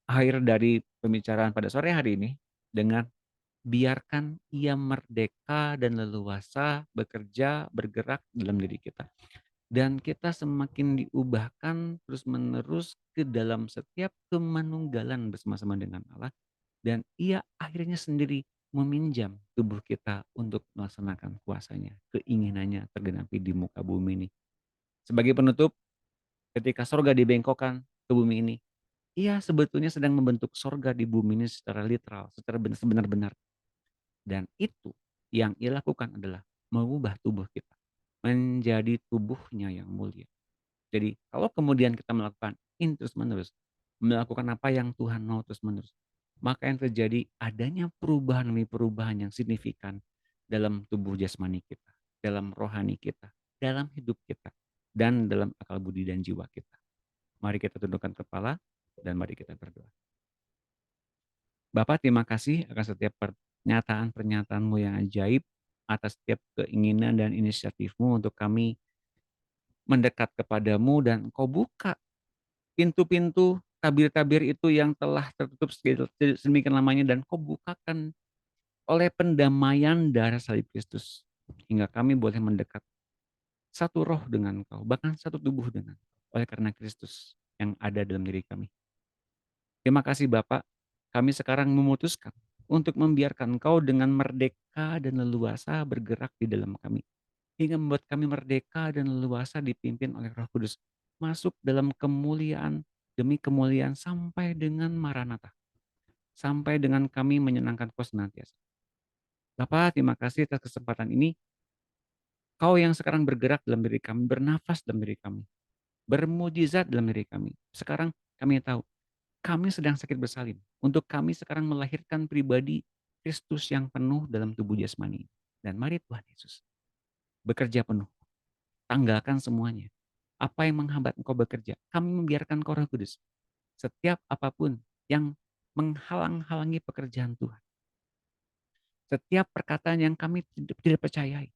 akhir dari pembicaraan pada sore hari ini dengan biarkan ia merdeka dan leluasa bekerja, bergerak dalam diri kita. Dan kita semakin diubahkan terus-menerus ke dalam setiap kemanunggalan bersama-sama dengan Allah. Dan ia akhirnya sendiri meminjam tubuh kita untuk melaksanakan kuasanya, keinginannya tergenapi di muka bumi ini. Sebagai penutup, ketika sorga dibengkokkan ke bumi ini, ia sebetulnya sedang membentuk sorga di bumi ini secara literal, secara benar-benar. Dan itu yang ia lakukan adalah mengubah tubuh kita menjadi tubuhnya yang mulia. Jadi kalau kemudian kita melakukan ini terus-menerus, melakukan apa yang Tuhan mau terus-menerus, maka yang terjadi adanya perubahan demi perubahan yang signifikan dalam tubuh jasmani kita, dalam rohani kita, dalam hidup kita, dan dalam akal budi dan jiwa kita. Mari kita tundukkan kepala dan mari kita berdoa. Bapak, terima kasih akan setiap pernyataan-pernyataanmu yang ajaib, atas setiap keinginan dan inisiatifmu untuk kami mendekat kepadamu, dan Engkau buka pintu-pintu tabir-tabir itu yang telah tertutup sedemikian lamanya, dan Kau bukakan oleh pendamaian darah salib Kristus, hingga kami boleh mendekat satu roh dengan Kau, bahkan satu tubuh dengan Kau, oleh karena Kristus yang ada dalam diri kami. Terima kasih Bapak, kami sekarang memutuskan untuk membiarkan Kau dengan merdeka dan leluasa bergerak di dalam kami, hingga membuat kami merdeka dan leluasa dipimpin oleh Roh Kudus, masuk dalam kemuliaan demi kemuliaan sampai dengan Maranatha, sampai dengan kami menyenangkan Kau senantiasa. Bapak, terima kasih atas kesempatan ini. Engkau yang sekarang bergerak dalam diri kami, bernafas dalam diri kami, bermujizat dalam diri kami. Sekarang kami tahu, kami sedang sakit bersalin. Untuk kami sekarang melahirkan pribadi Kristus yang penuh dalam tubuh jasmani. Dan mari Tuhan Yesus, bekerja penuh. Tanggalkan semuanya. Apa yang menghambat Engkau bekerja, kami membiarkan Engkau Roh Kudus. Setiap apapun yang menghalang-halangi pekerjaan Tuhan. Setiap perkataan yang kami tidak percayai,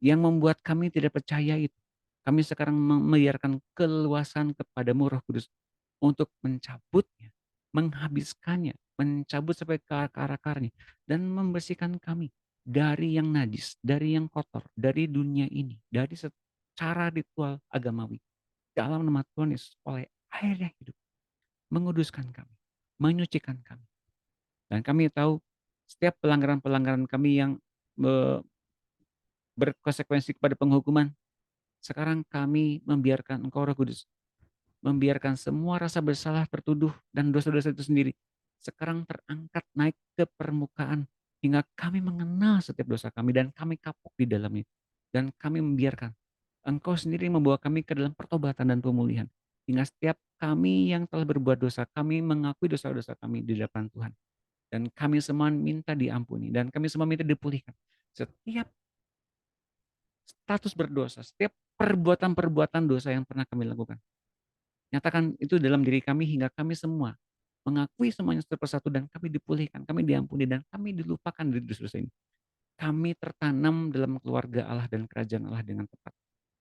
yang membuat kami tidak percaya itu, kami sekarang membiarkan keluasan kepadamu Roh Kudus untuk mencabutnya, menghabiskannya, mencabut sampai ke akar-akarnya, dan membersihkan kami dari yang najis, dari yang kotor, dari dunia ini, dari secara ritual agamawi. Dalam nama Tuhan Yesus, oleh air yang hidup, menguduskan kami, menyucikan kami. Dan kami tahu setiap pelanggaran-pelanggaran kami yang berkonsekuensi kepada penghukuman, sekarang kami membiarkan Engkau Roh Kudus, membiarkan semua rasa bersalah, tertuduh, dan dosa-dosa itu sendiri sekarang terangkat naik ke permukaan hingga kami mengenal setiap dosa kami dan kami kapok di dalamnya. Dan kami membiarkan Engkau sendiri membawa kami ke dalam pertobatan dan pemulihan. Hingga setiap kami yang telah berbuat dosa, kami mengakui dosa-dosa kami di depan Tuhan. Dan kami semua minta diampuni. Dan kami semua minta dipulihkan. Setiap status berdosa, setiap perbuatan-perbuatan dosa yang pernah kami lakukan, nyatakan itu dalam diri kami hingga kami semua mengakui semuanya satu persatu dan kami dipulihkan, kami diampuni, dan kami dilupakan dari dosa-dosa ini. Kami tertanam dalam keluarga Allah dan kerajaan Allah dengan tepat.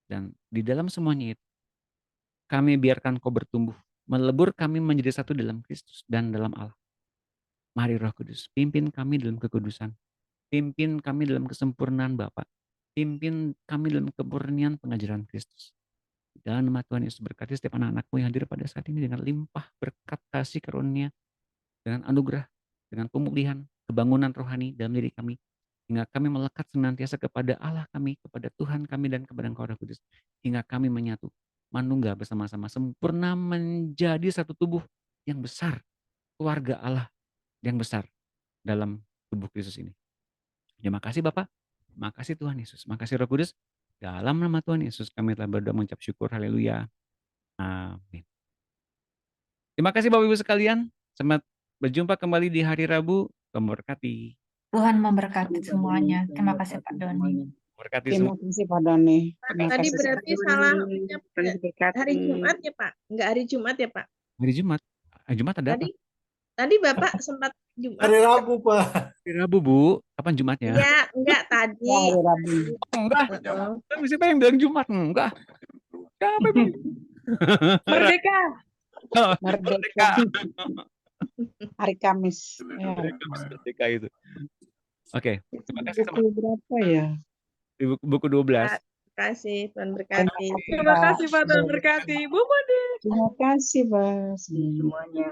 Dan di dalam semuanya itu, kami biarkan Kau bertumbuh, melebur kami menjadi satu dalam Kristus dan dalam Allah. Mari Roh Kudus, pimpin kami dalam kekudusan, pimpin kami dalam kesempurnaan Bapa, pimpin kami dalam kemurnian pengajaran Kristus. Dalam nama Tuhan Yesus, berkati setiap anak-anak-Mu yang hadir pada saat ini dengan limpah berkat kasih karunia, dengan anugerah, dengan pemulihan, kebangunan rohani dalam diri kami, hingga kami melekat senantiasa kepada Allah kami, kepada Tuhan kami, dan kepada Engkau Roh Kudus, hingga kami menyatu, manunggal bersama-sama, sempurna menjadi satu tubuh yang besar, keluarga Allah yang besar dalam tubuh Kristus ini. Terima kasih Bapak, terima kasih Tuhan Yesus, terima kasih Roh Kudus. Dalam nama Tuhan Yesus kami telah berdoa mengucap syukur, haleluya, amin. Terima kasih Bapak Ibu sekalian, selamat berjumpa kembali di hari Rabu, Tuhan memberkati. Tuhan memberkati semuanya. Terima kasih Pak Doni. Berkati Terima semua. kasih Pak Doni. Terima Tadi kasih. berarti salah ucap hari Jumat ya Pak? Enggak hari Jumat ya Pak? Hari Jumat. Jumat ada apa? Tadi Bapak sempat Jumat. Hari Rabu, Pak. Hari Rabu, Bu. Kapan Jumatnya? Iya, enggak tadi. Hari Rabu. Enggak. Siapa yang bilang Jumat? Enggak. Siapa yang bilang? Merdeka. Merdeka. Hari Kamis. Ya. Merdeka itu. Oke, terima kasih sama. Buku berapa ya? Buku 12. Terima kasih, Tuhan berkati. Terima kasih, Pak, Tuhan berkati. Bu Budi. Terima kasih, Pak. Semuanya.